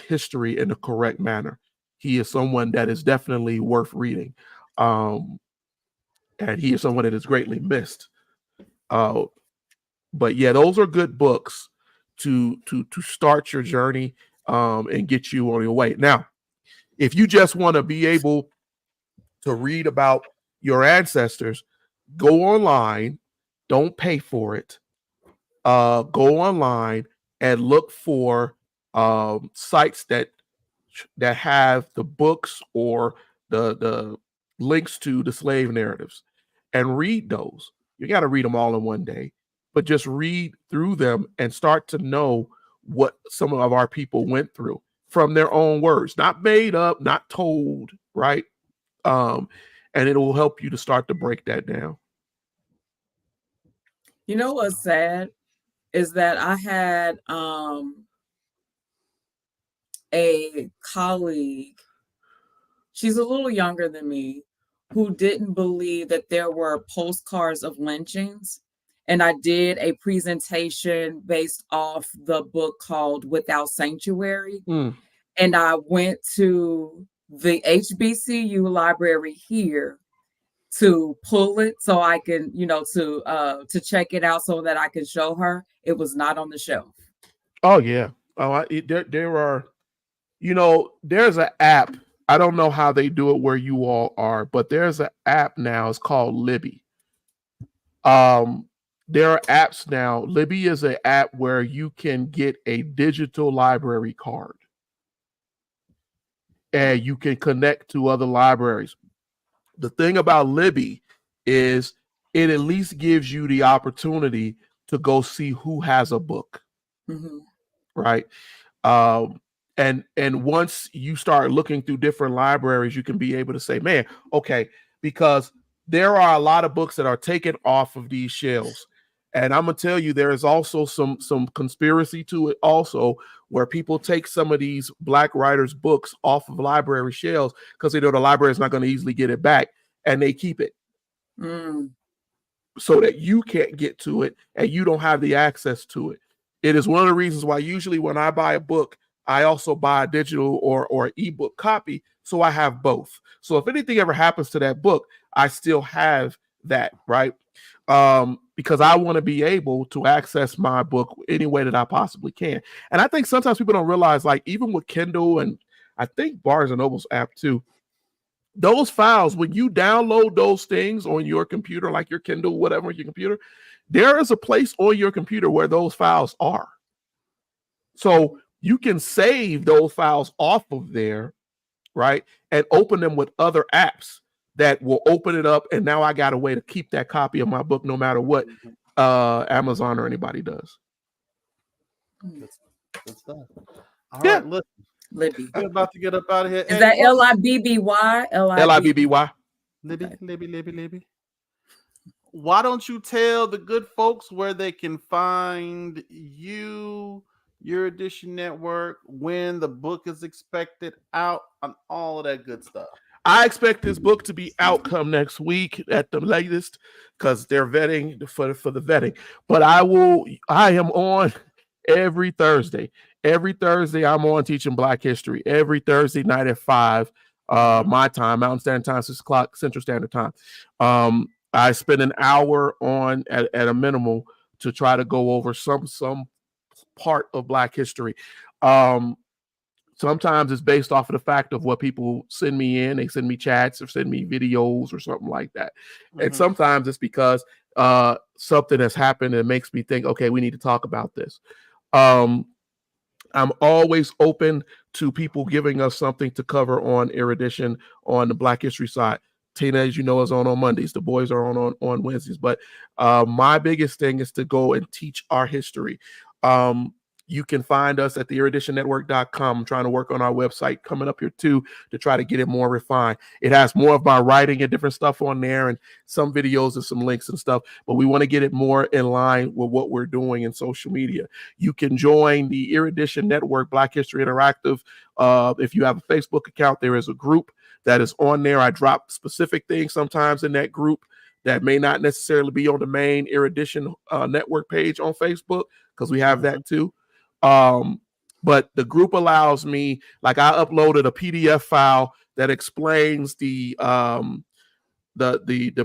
history in the correct manner. He is someone that is definitely worth reading. And he is someone that is greatly missed. But yeah, those are good books to start your journey and get you on your way. Now, if you just want to be able to read about your ancestors, go online. Don't pay for it. Go online and look for sites that have the books or the links to the slave narratives, and read those. You got to read them all in one day, but just read through them and start to know what some of our people went through from their own words, not made up, not told, right? And it will help you to start to break that down. You know what's sad is that I had a colleague, she's a little younger than me, who didn't believe that there were postcards of lynchings. And I did a presentation based off the book called Without Sanctuary. And I went to the HBCU library here to pull it so I can, to check it out so that I can show her. It was not on the shelf. Oh, yeah. There are, there's an app. I don't know how they do it where you all are, but there's an app now. It's called Libby. There are apps now. Libby is an app where you can get a digital library card and you can connect to other libraries. The thing about Libby is it at least gives you the opportunity to go see who has a book, right? And once you start looking through different libraries, you can be able to say, man, okay, because there are a lot of books that are taken off of these shelves. And I'm going to tell you, there is also some conspiracy to it also, where people take some of these Black writers' books off of library shelves because they know the library is not going to easily get it back. and they keep it so that you can't get to it and you don't have the access to it. It is one of the reasons why usually when I buy a book, I also buy a digital or ebook copy, so I have both. So if anything ever happens to that book, I still have that, right? Because I want to be able to access my book any way that I possibly can. And I think sometimes people don't realize, like even with Kindle and I think Barnes and Noble's app too, those files, when you download those things on your computer, like your Kindle, whatever, your computer, there is a place on your computer where those files are. So you can save those files off of there, right? And open them with other apps that will open it up. And now I got a way to keep that copy of my book no matter what Amazon or anybody does. Good stuff. All right, listen. Libby. We're about to get up out of here. Is that Libby? Libby. Libby. Why don't you tell the good folks where they can find you, Your Edition Network, when the book is expected out, and all of that good stuff? I expect this book to be out come next week at the latest because they're vetting for the vetting. But I am on every Thursday. Every Thursday, I'm on teaching Black history. Every Thursday night at 5, my time, Mountain Standard Time, 6 o'clock Central Standard Time. I spend an hour on at a minimal to try to go over some part of Black history. Sometimes it's based off of the fact of what people send me in. They send me chats or send me videos or something like that. And sometimes it's because something has happened and makes me think, okay, we need to talk about this. I'm always open to people giving us something to cover on Erudition on the Black history side. Tina, as you know, is on Mondays. The boys are on Wednesdays. But my biggest thing is to go and teach our history. You can find us at the eruditionnetwork.com. I'm trying to work on our website coming up here too to try to get it more refined. It has more of my writing and different stuff on there and some videos and some links and stuff, but we want to get it more in line with what we're doing in social media. You can join the Erudition Network Black History Interactive. If you have a Facebook account, there is a group that is on there. I drop specific things sometimes in that group that may not necessarily be on the main Erudition network page on Facebook, because we have that too. But the group allows me, like I uploaded a PDF file that explains the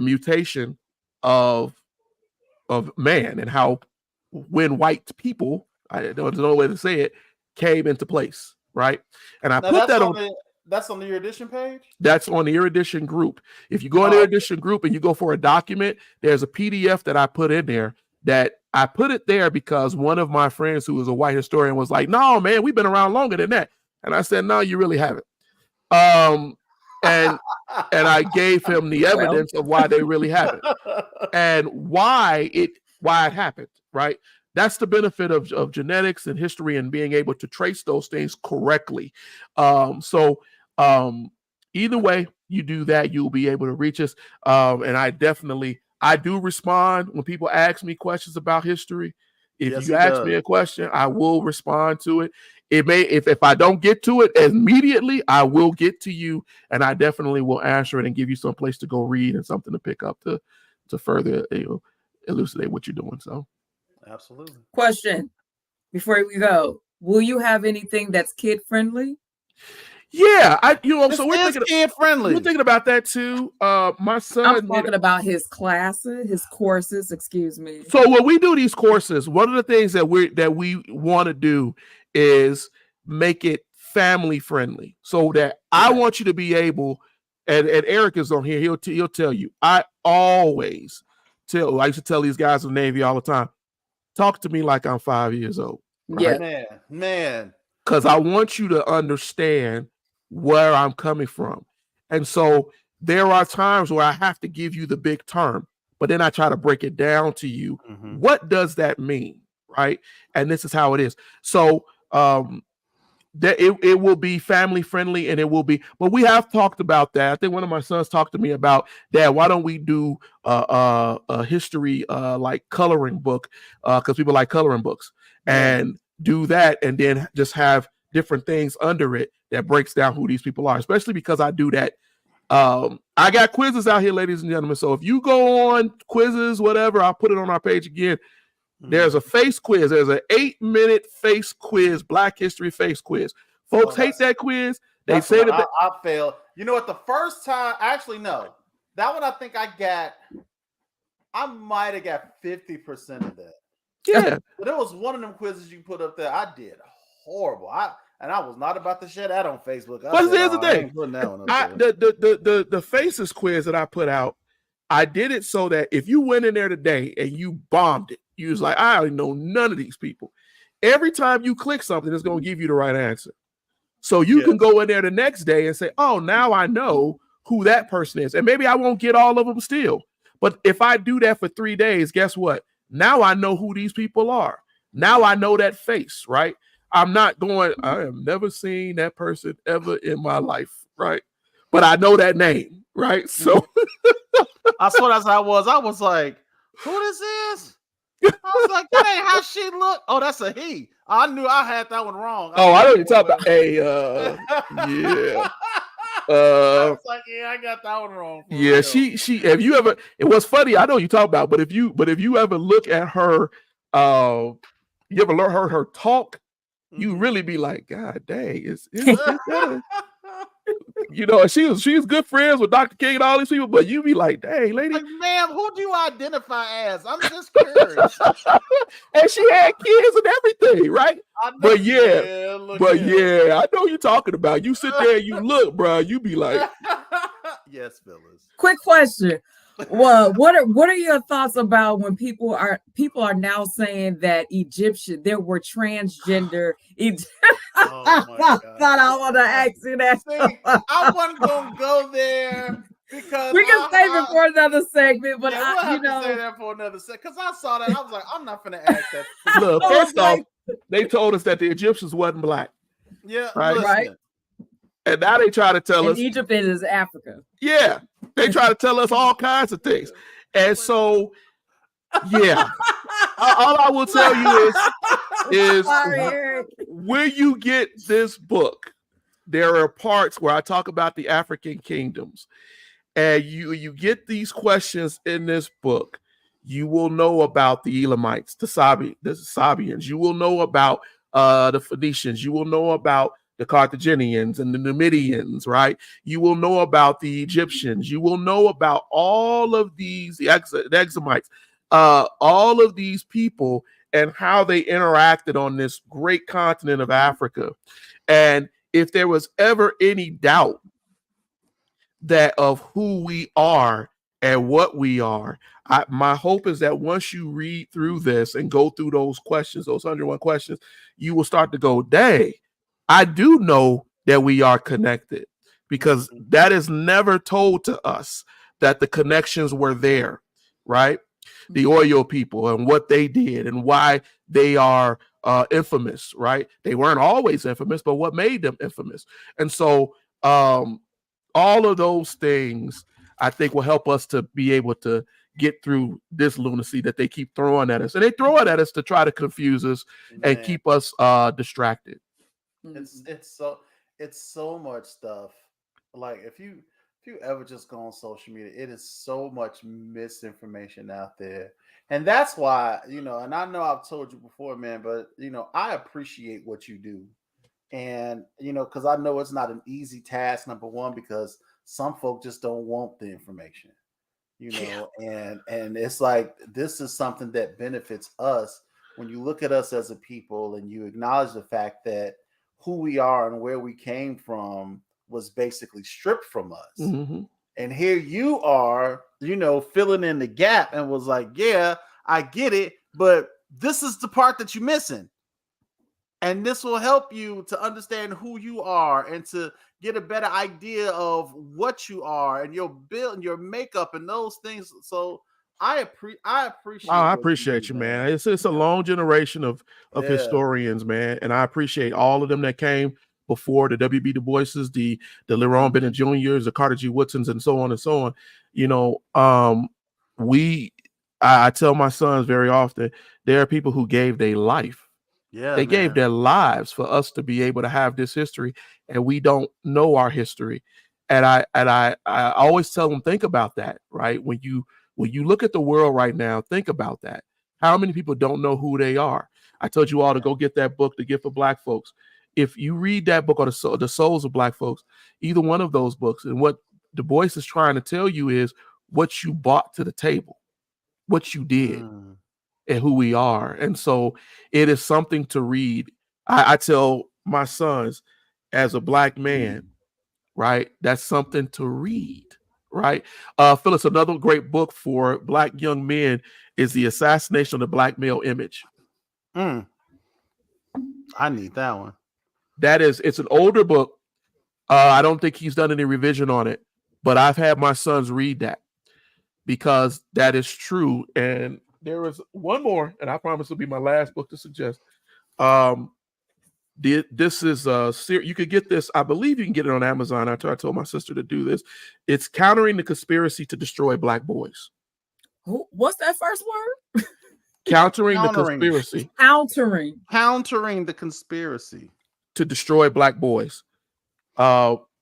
mutation of man and how when white people, I don't know way to say it, came into place, right? And I put that on. That's on the Erudition page? That's on the Erudition group. If you go on the Erudition group and you go for a document, there's a PDF that I put in there that I put it there because one of my friends who is a white historian was like, no, man, we've been around longer than that. And I said, no, you really haven't. And I gave him the evidence of why they really haven't and why it happened, right? That's the benefit of genetics and history and being able to trace those things correctly. So either way you do that, you'll be able to reach us. And I do respond when people ask me questions about history. If you ask me a question, I will respond to it. It may, if I don't get to it immediately, I will get to you, and I definitely will answer it and give you some place to go read and something to pick up to further elucidate what you're doing. So, absolutely. Question before we go: will you have anything that's kid friendly? Yeah, so we're thinking kid friendly. We're thinking about that too. My son. I'm talking about his classes, his courses. Excuse me. So when we do these courses, one of the things that we want to do is make it family friendly, so that I want you to be able. And Eric is on here. He'll tell you. I used to tell these guys in the Navy all the time, talk to me like I'm 5 years old. Right? Yeah, man. Because I want you to understand where I'm coming from. And so there are times where I have to give you the big term, but then I try to break it down to you. Mm-hmm. What does that mean? Right. And this is how it is. So that it will be family friendly and it will be, but we have talked about that. I think one of my sons talked to me about, Dad, why don't we do a history like coloring book? Because people like coloring books and do that and then just have different things under it that breaks down who these people are, especially because I do that I got quizzes out here, ladies and gentlemen. So if you go on quizzes, whatever, I'll put it on our page again. There's a face quiz. There's an 8-minute face quiz, Black History face quiz. Folks hate that quiz. They say that I failed. You know what? The first time, actually, no. That one I think I might have got 50% of that. Yeah. But it was one of them quizzes you put up there. I did horrible. I was not about to share that on Facebook. But here's the thing. The faces quiz that I put out, I did it so that if you went in there today and you bombed it, you was like, I don't know none of these people. Every time you click something, it's going to give you the right answer. So you can go in there the next day and say, oh, now I know who that person is. And maybe I won't get all of them still. But if I do that for 3 days, guess what? Now I know who these people are. Now I know that face, right? I'm not going, I have never seen that person ever in my life, right? But I know that name, right? So I saw that's how I was. I was like, who this is? I was like, that ain't how she look. Oh, that's a he. I knew I had that one wrong. I know you're talking about. Hey, yeah. I was like, yeah, I got that one wrong. Yeah, real. She. Have you ever? It was funny. I know you talk about, but if you ever look at her, you ever learn her talk, you really be like, God dang, is that you know, she was good friends with Dr. King and all these people, but you be like, dang, lady. Like, ma'am, who do you identify as? I'm just curious. And she had kids and everything, right? But yeah, I know you're talking about. You sit there and you look, bro, you be like, yes, Phyllis. Quick question. Well, what are your thoughts about when people are now saying that there were transgender Oh my God. Thought I want to ask you that. See, I wasn't gonna go there because we can save it for another segment, but we'll have to say that for another segment because I saw that. I was like, I'm not gonna ask that. Look, first off, they told us that the Egyptians wasn't black. Yeah, right. And now they try to tell us Egypt is Africa. Yeah, they try to tell us all kinds of things, and so yeah. All I will tell you is when you get this book, there are parts where I talk about the African kingdoms, and you get these questions in this book. You will know about the Elamites, the Sabians. You will know about the Phoenicians. You will know about the Carthaginians and the Numidians, right? You will know about the Egyptians. You will know about all of these, the Examites, all of these people and how they interacted on this great continent of Africa. And if there was ever any doubt that of who we are and what we are, my hope is that once you read through this and go through those questions, those 101 questions, you will start to go, dang, I do know that we are connected, because that is never told to us, that the connections were there, right? The Oyo people and what they did and why they are infamous, right? They weren't always infamous, but what made them infamous? And so all of those things, I think, will help us to be able to get through this lunacy that they keep throwing at us. And they throw it at us to try to confuse us and keep us distracted. It's so much stuff. Like if you ever just go on social media, it is so much misinformation out there. And that's why, and I know I've told you before, man, but I appreciate what you do. And because I know it's not an easy task, number one, because some folk just don't want the information, and it's like, this is something that benefits us when you look at us as a people and you acknowledge the fact that who we are and where we came from was basically stripped from us. Mm-hmm. And here you are, filling in the gap and was like, yeah, I get it, but this is the part that you're missing. And this will help you to understand who you are and to get a better idea of what you are and your build and your makeup and those things. So I appreciate. Oh, I appreciate you, man. It's a long generation of historians, man, and I appreciate all of them that came before, the W.B. Du Boises, the Lerone Bennett Jr.'s, the Carter G. Woodsons, and so on and so on. I tell my sons very often, there are people who gave their life. Yeah, they gave their lives for us to be able to have this history, and we don't know our history. And I always tell them, think about that, right? When you look at the world right now, think about that. How many people don't know who they are? I told you all to go get that book, The Gift of Black Folks. If you read that book, or the Souls of Black Folks, either one of those books, and what Du Bois is trying to tell you is what you brought to the table, what you did, and who we are. And so it is something to read. I tell my sons, as a Black man, right, that's something to read, right? Phyllis, another great book for Black young men is The Assassination of the Black Male Image. I need that one. It's an older book. I don't think he's done any revision on it, but I've had my sons read that because that is true. And there is one more, and I promise will be my last book to suggest. This is you could get this. I believe you can get it on Amazon. I told my sister to do this. It's Countering the Conspiracy to Destroy Black Boys. What's that first word? Countering the conspiracy. Countering the conspiracy to destroy Black boys.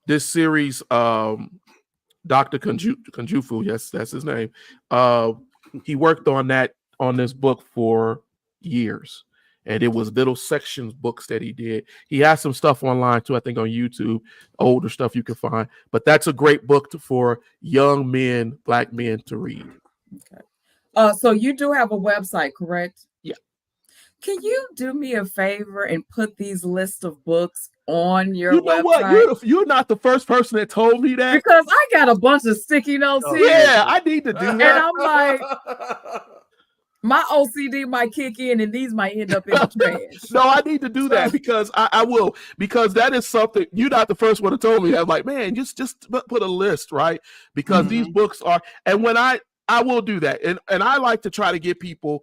This series, Dr. Kunjufu, yes, that's his name. He worked on this book for years. And it was little sections books that he did. He has some stuff online too, I think on YouTube, older stuff you can find. But that's a great book for young men, Black men to read. Okay. So you do have a website, correct? Yeah. Can you do me a favor and put these lists of books on your You know website? What? You're not the first person that told me that. Because I got a bunch of sticky notes here. Yeah, I need to do that. And I'm like, my OCD might kick in and these might end up in the trash. No, I need to do that because I will, because that is something, you're not the first one to tell me. I'm like, man, just put a list, right? Because these books are, and when I will do that. And I like to try to get people,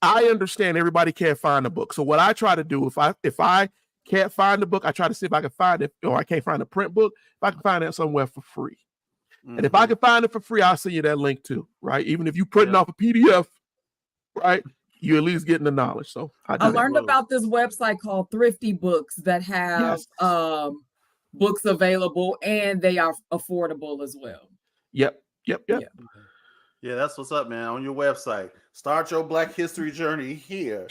I understand everybody can't find a book. So what I try to do, if I can't find the book, I try to see if I can find it, or I can't find a print book, if I can find it somewhere for free. And if I can find it for free, I'll send you that link too, right? Even if you printing off a PDF, right, you at least getting the knowledge. So I learned about this website called Thrifty Books that have books available, and they are affordable as well. Yep. Yeah, that's what's up, man. On your website, start your Black history journey here.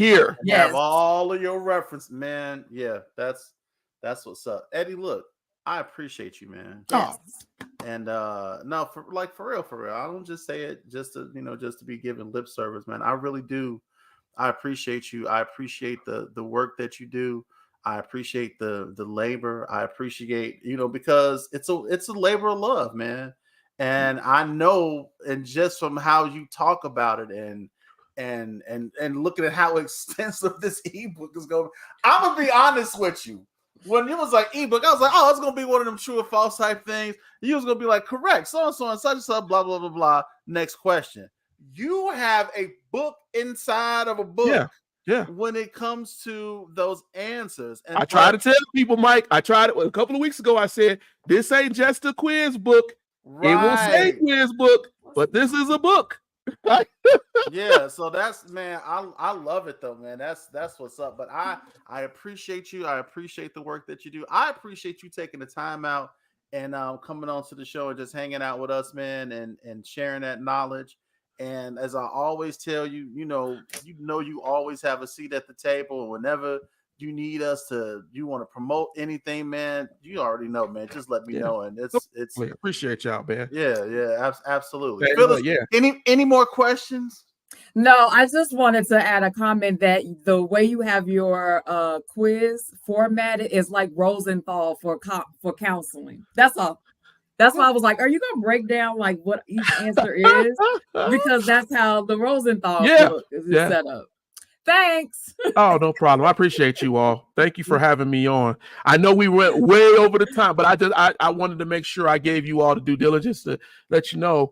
Have all of your reference, man. Yeah, that's what's up. Eddie, look, I appreciate you, man. Yes. And no, for real. I don't just say it just to be giving lip service, man. I really do. I appreciate you. I appreciate the work that you do. I appreciate the labor. I appreciate, because it's a labor of love, man. And I know, and just from how you talk about it and looking at how extensive this ebook is going, I'm gonna be honest with you. When it was like ebook, I was like, oh, it's gonna be one of them true or false type things. You was gonna be like, correct, so and such and such, blah blah blah blah. Next question. You have a book inside of a book. Yeah. When it comes to those answers, and I try to tell people, Mike. I tried it a couple of weeks ago. I said, this ain't just a quiz book. Right. It will say quiz book, but this is a book. Yeah, so that's, man, I love it though, man. That's what's up. But I appreciate you. I appreciate the work that you do. I appreciate you taking the time out and coming on to the show and just hanging out with us, man, and sharing that knowledge. And as I always tell you, you always have a seat at the table. And whenever you need us you want to promote anything, man, you already know, man. Just let me know. And it's appreciate y'all, man. Yeah, absolutely. Hey, Phyllis, any more questions? No, I just wanted to add a comment that the way you have your quiz formatted is like Rosenthal for counseling. That's all. That's why I was like, are you gonna break down like what each answer is? Because that's how the Rosenthal book is set up. Thanks. Oh, no problem. I appreciate you all. Thank you for having me on. I know we went way over the time, but I wanted to make sure I gave you all the due diligence to let you know.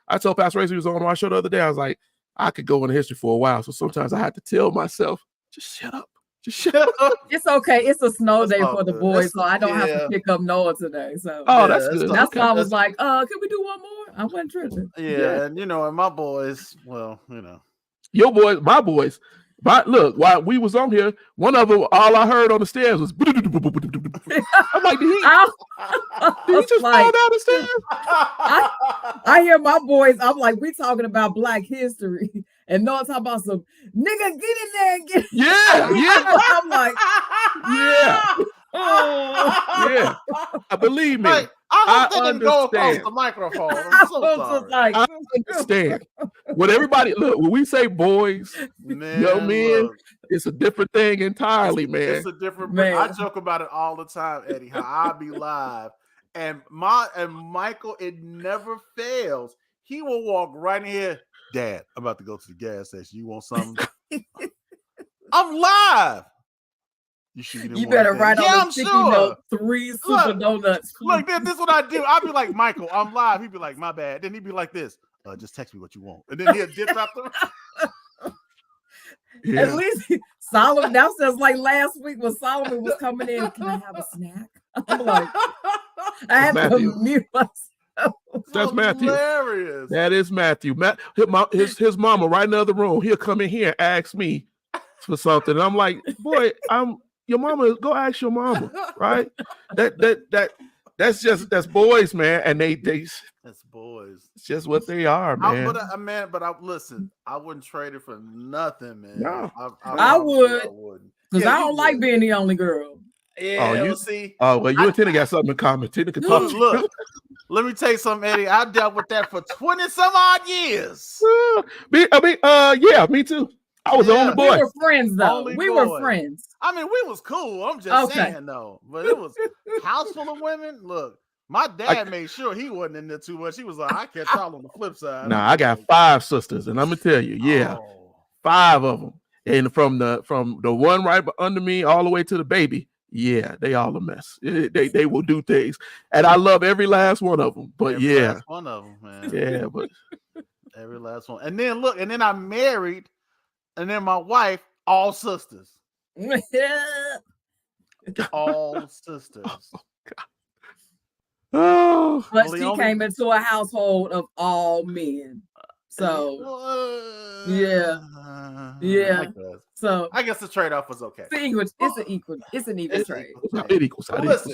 I told Pastor Ray, he was on my show the other day. I was like, I could go into history for a while. So sometimes I had to tell myself, just shut up. Just shut up. It's okay. It's a snow day for the boys, so I don't have to pick up Noah today. So that's good. That's why I was like, can we do one more? I wasn't tripping. Yeah, and and my boys, well, your boys, my boys, But look, while we was on here, one of them, all I heard on the stairs was. I'm like, did he just fall down the stairs? I hear my boys. I'm like, we talking about Black history, and no talking about some nigga get in there and get. Yeah. I'm like, yeah. Believe me. Like, I hope they didn't go across the microphone. I'm so sorry. I understand. When everybody look, when we say boys, young men, it's a different thing entirely, man. It's a different man. I joke about it all the time, Eddie. How I be live, and Michael, it never fails. He will walk right in here. Dad, I'm about to go to the gas station. You want something? I'm live. You better write on a sticky note 3 super donuts. Look, this is what I do. I'll be like, Michael, I'm live. He'd be like, my bad. Then he'd be like this. Just text me what you want. And then he'll dip out the At least Solomon, that was like last week when Solomon was coming in. Can I have a snack? I'm like, I had to mute myself. That's Matthew. Hilarious. That is Matthew. His mama right in the other room. He'll come in here and ask me for something. And I'm like, boy, your mama, go ask your mama, right? That's boys, man, and that's boys. It's just what they are, man. Listen, I wouldn't trade it for nothing, man. No, I would, because I don't like being the only girl. Yeah, you see. Oh well, you and Tina got something in common. Tina can talk. Look, let me tell you something, Eddie. I dealt with that for 20 some odd years. Me too. I was the only boy. We were friends, though. We were friends. I mean, we was cool. I'm just saying, though. But it was house full of women. Look, my dad made sure he wasn't in there too much. He was like, I catch y'all on the flip side. Nah, I got 5 sisters, and I'm gonna tell you, 5 of them, and from the one right under me all the way to the baby. Yeah, they all a mess. They will do things, and I love every last one of them. But every last one of them, man. Yeah, but every last one. And then look, and then I married. And then my wife, all sisters. All sisters. Oh, God. But she came into a household of all men. So, yeah. So I guess the trade-off was okay. It's an even trade. It equals. Listen,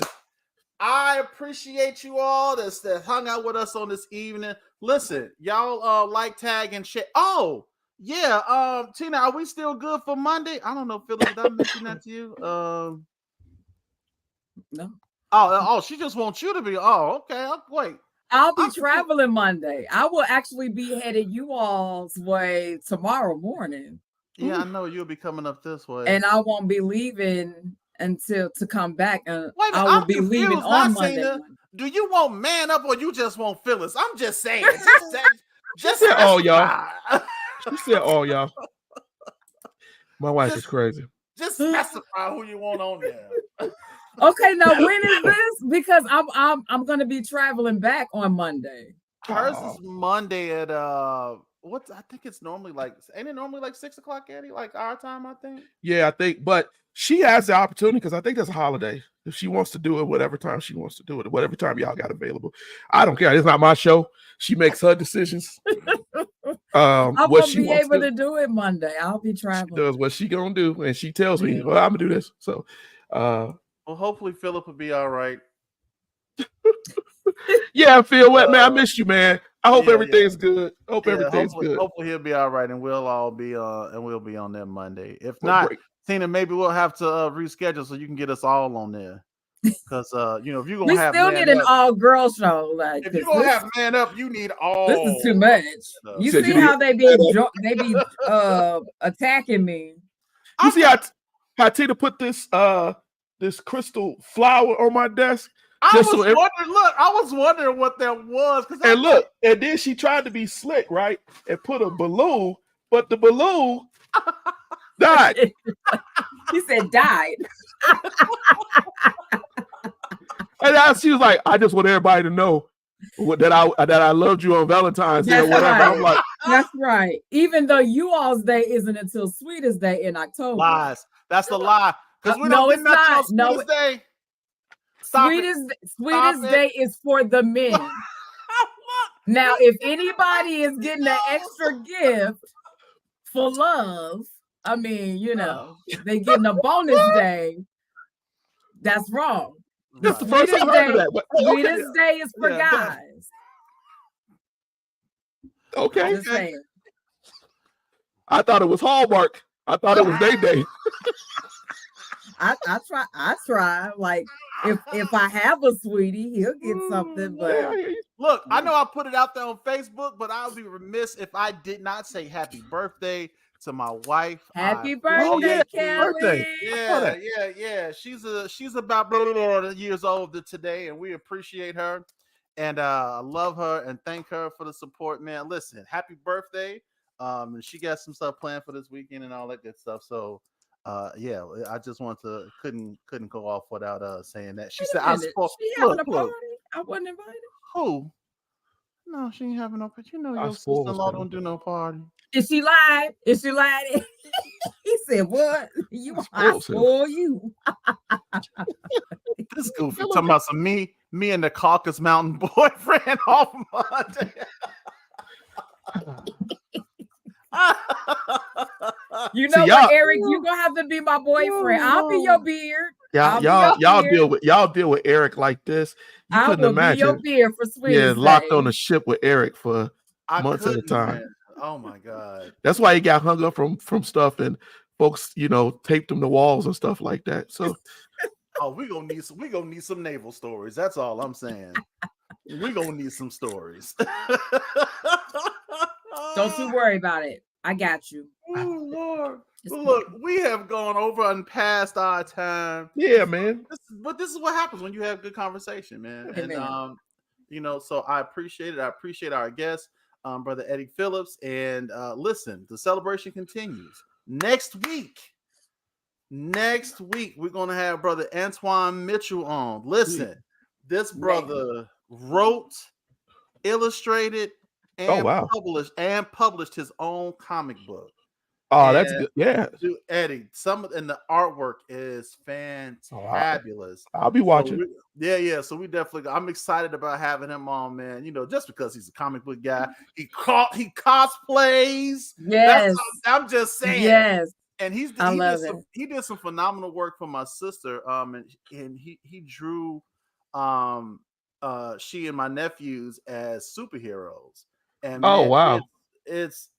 I appreciate you all that hung out with us on this evening. Listen, y'all like, tag, and share. Oh, yeah, Tina, are we still good for Monday? I don't know, Philip, did I mention that to you? No. Oh, she just wants you to be. Oh, okay. Wait. I'll be traveling Monday. I will actually be headed you all's way tomorrow morning. Yeah, I know you'll be coming up this way, and I won't be leaving until to come back. And I will I'm be leaving on Monday. Tina, do you want man up or you just want Phyllis? I'm just saying. Just said all y'all. She said all y'all. My wife is crazy. Just specify who you want on there. Okay, now when is this? Because I'm gonna be traveling back on Monday. Hers is Monday at what I think it's normally like, ain't it normally like 6 o'clock, Eddie? Like our time, I think. Yeah, I think, but she has the opportunity because I think that's a holiday. If she wants to do it, whatever time she wants to do it, whatever time y'all got available. I don't care. It's not my show. She makes her decisions. I won't be able to do it Monday. I'll be traveling. She does what she gonna do, and she tells me, well, I'm gonna do this. So well, hopefully Philip will be all right. Yeah, Phil, man, I missed you, man. I hope everything's good. Everything's good. Hopefully he'll be all right, and we'll all be we'll be on there Monday. If not, Tina, maybe we'll have to reschedule so you can get us all on there. Because if you're gonna we have still need an all-girl show. Like if you're gonna have man up, you need all. This is too much. You see how they be attacking me. You see how Tina put this this crystal flower on my desk. I was wondering what that was. And then she tried to be slick, right? And put a balloon, but the balloon died. He said died. And she was like, I just want everybody to know that I loved you on Valentine's Day or whatever. Right. I'm like, that's right. Even though you all's day isn't until Sweetest Day in October. Lies. That's the lie. Because we no, don't get nothing on Sweetest Day. Sweetest Day is for the men. Now, if anybody is getting an extra gift for love, I mean, they getting a bonus day. That's wrong. That's the first time I heard of that. But, sweetest day is for guys. Okay. Just saying. I thought it was Hallmark. I thought it was day. I try. Like if I have a sweetie, he'll get something. But look, I know I put it out there on Facebook, but I would be remiss if I did not say happy birthday to my wife. Happy birthday, Kelly. Yeah. She's about blah, blah, blah, years old today, and we appreciate her. And I love her and thank her for the support, man. Listen, happy birthday. And she got some stuff planned for this weekend and all that good stuff. So I just couldn't go off without saying that. She said I spoke. She having a party? I wasn't invited. Who? No, she ain't having no party. Your sister-in-law don't do no party. Is she live? He said, what? I spoil you. This goofy talking about some me and the Caucasus Mountain boyfriend off Monday. What, Eric? You gonna have to be my boyfriend. I'll be your beard. Y'all deal with Eric like this. You couldn't imagine. Be your beard for sweet. Yeah, locked on a ship with Eric for months at a time. Man. Oh my God. That's why he got hung up from stuff, and folks, taped him to walls and stuff like that. So we gonna need some naval stories. That's all I'm saying. We gonna need some stories. Don't you worry about it. I got you. Oh Lord. Look, we have gone over and past our time. Yeah, man. But this is what happens when you have good conversation, man. Amen. And so I appreciate it. I appreciate our guest, Brother Eddie Phillips. And listen, the celebration continues. Next week, we're gonna have Brother Antoine Mitchell on. Listen, this brother wrote, illustrated, and published his own comic book. Oh, that's good. Yeah, dude, Eddie. And the artwork is fantabulous. I'll be watching. So we definitely. I'm excited about having him on, man. Just because he's a comic book guy, he cosplays. Yes, I'm just saying. Yes, and he did some phenomenal work for my sister. And he drew she and my nephews as superheroes. And wow. It's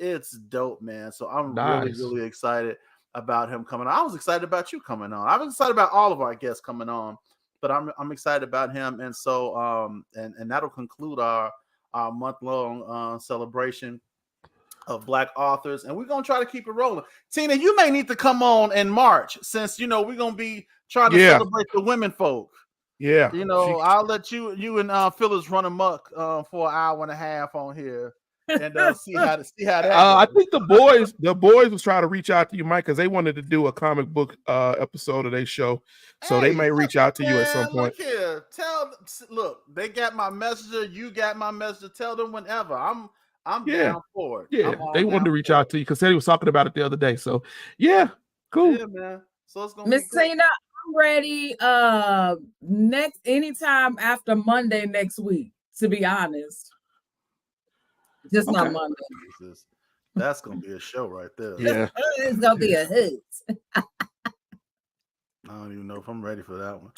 dope, man. So I'm really excited about him coming on. I was excited about you coming on. I was excited about all of our guests coming on, but I'm excited about him. And so and that'll conclude our month-long celebration of Black authors. And we're gonna try to keep it rolling. Tina, you may need to come on in March, since we're gonna be trying to celebrate the women folk. Yeah, I'll let you and Phyllis run amok for an hour and a half on here. And see how that I think the boys was trying to reach out to you, Mike, because they wanted to do a comic book episode of their show, so they may reach out to you at some point. Look here, look, they got my messenger, you got my messenger. Tell them whenever. I'm down for it. Yeah, they wanted to reach out to you because he was talking about it the other day. So yeah, cool. Yeah, man. So it's gonna Miss Tina, I'm ready. Anytime after Monday next week. To be honest. Just not Monday. That's gonna be a show right there. Yeah, it's gonna be a hit. I don't even know if I'm ready for that one.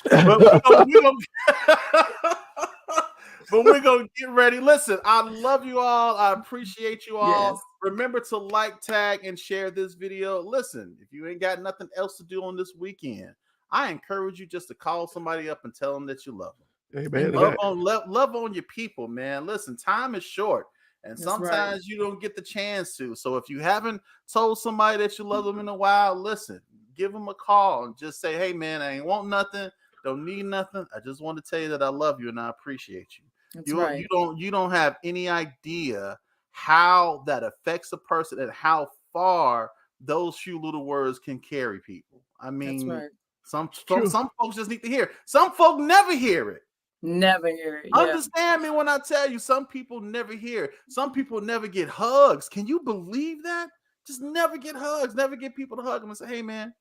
But we're gonna get ready. Listen, I love you all. I appreciate you all. Yes. Remember to like, tag, and share this video. Listen, if you ain't got nothing else to do on this weekend, I encourage you just to call somebody up and tell them that you love them. Amen. Love on your people, man. Listen, time is short. And sometimes you don't get the chance to. So if you haven't told somebody that you love them in a while, listen, give them a call and just say, hey, man, I ain't want nothing. Don't need nothing. I just want to tell you that I love you and I appreciate you. You don't have any idea how that affects a person and how far those few little words can carry people. I mean, some folks just need to hear it. Some folks never hear it. Never hear it. Understand me when I tell you, some people never hear it. Some people never get hugs. Can you believe that? Just never get hugs, never get people to hug them and say, hey, man.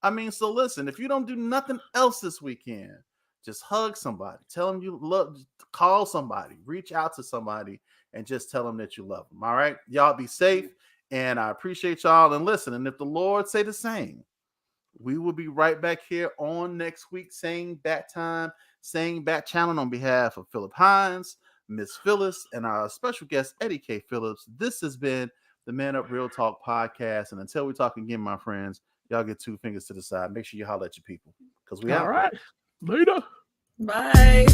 I mean, so listen, if you don't do nothing else this weekend, just hug somebody. Tell them you love, call somebody, reach out to somebody, and just tell them that you love them. All right. Y'all be safe. And I appreciate y'all. And listen, and if the Lord say the same, we will be right back here on next week, same bat time, same bat channel. On behalf of Philip Hines, Miss Phyllis, and our special guest, Eddie K Phillips, this has been the Man Up Real Talk podcast. And until we talk again, my friends, y'all get 2 fingers to the side. Make sure you holler at your people, because we All right. Later. Bye.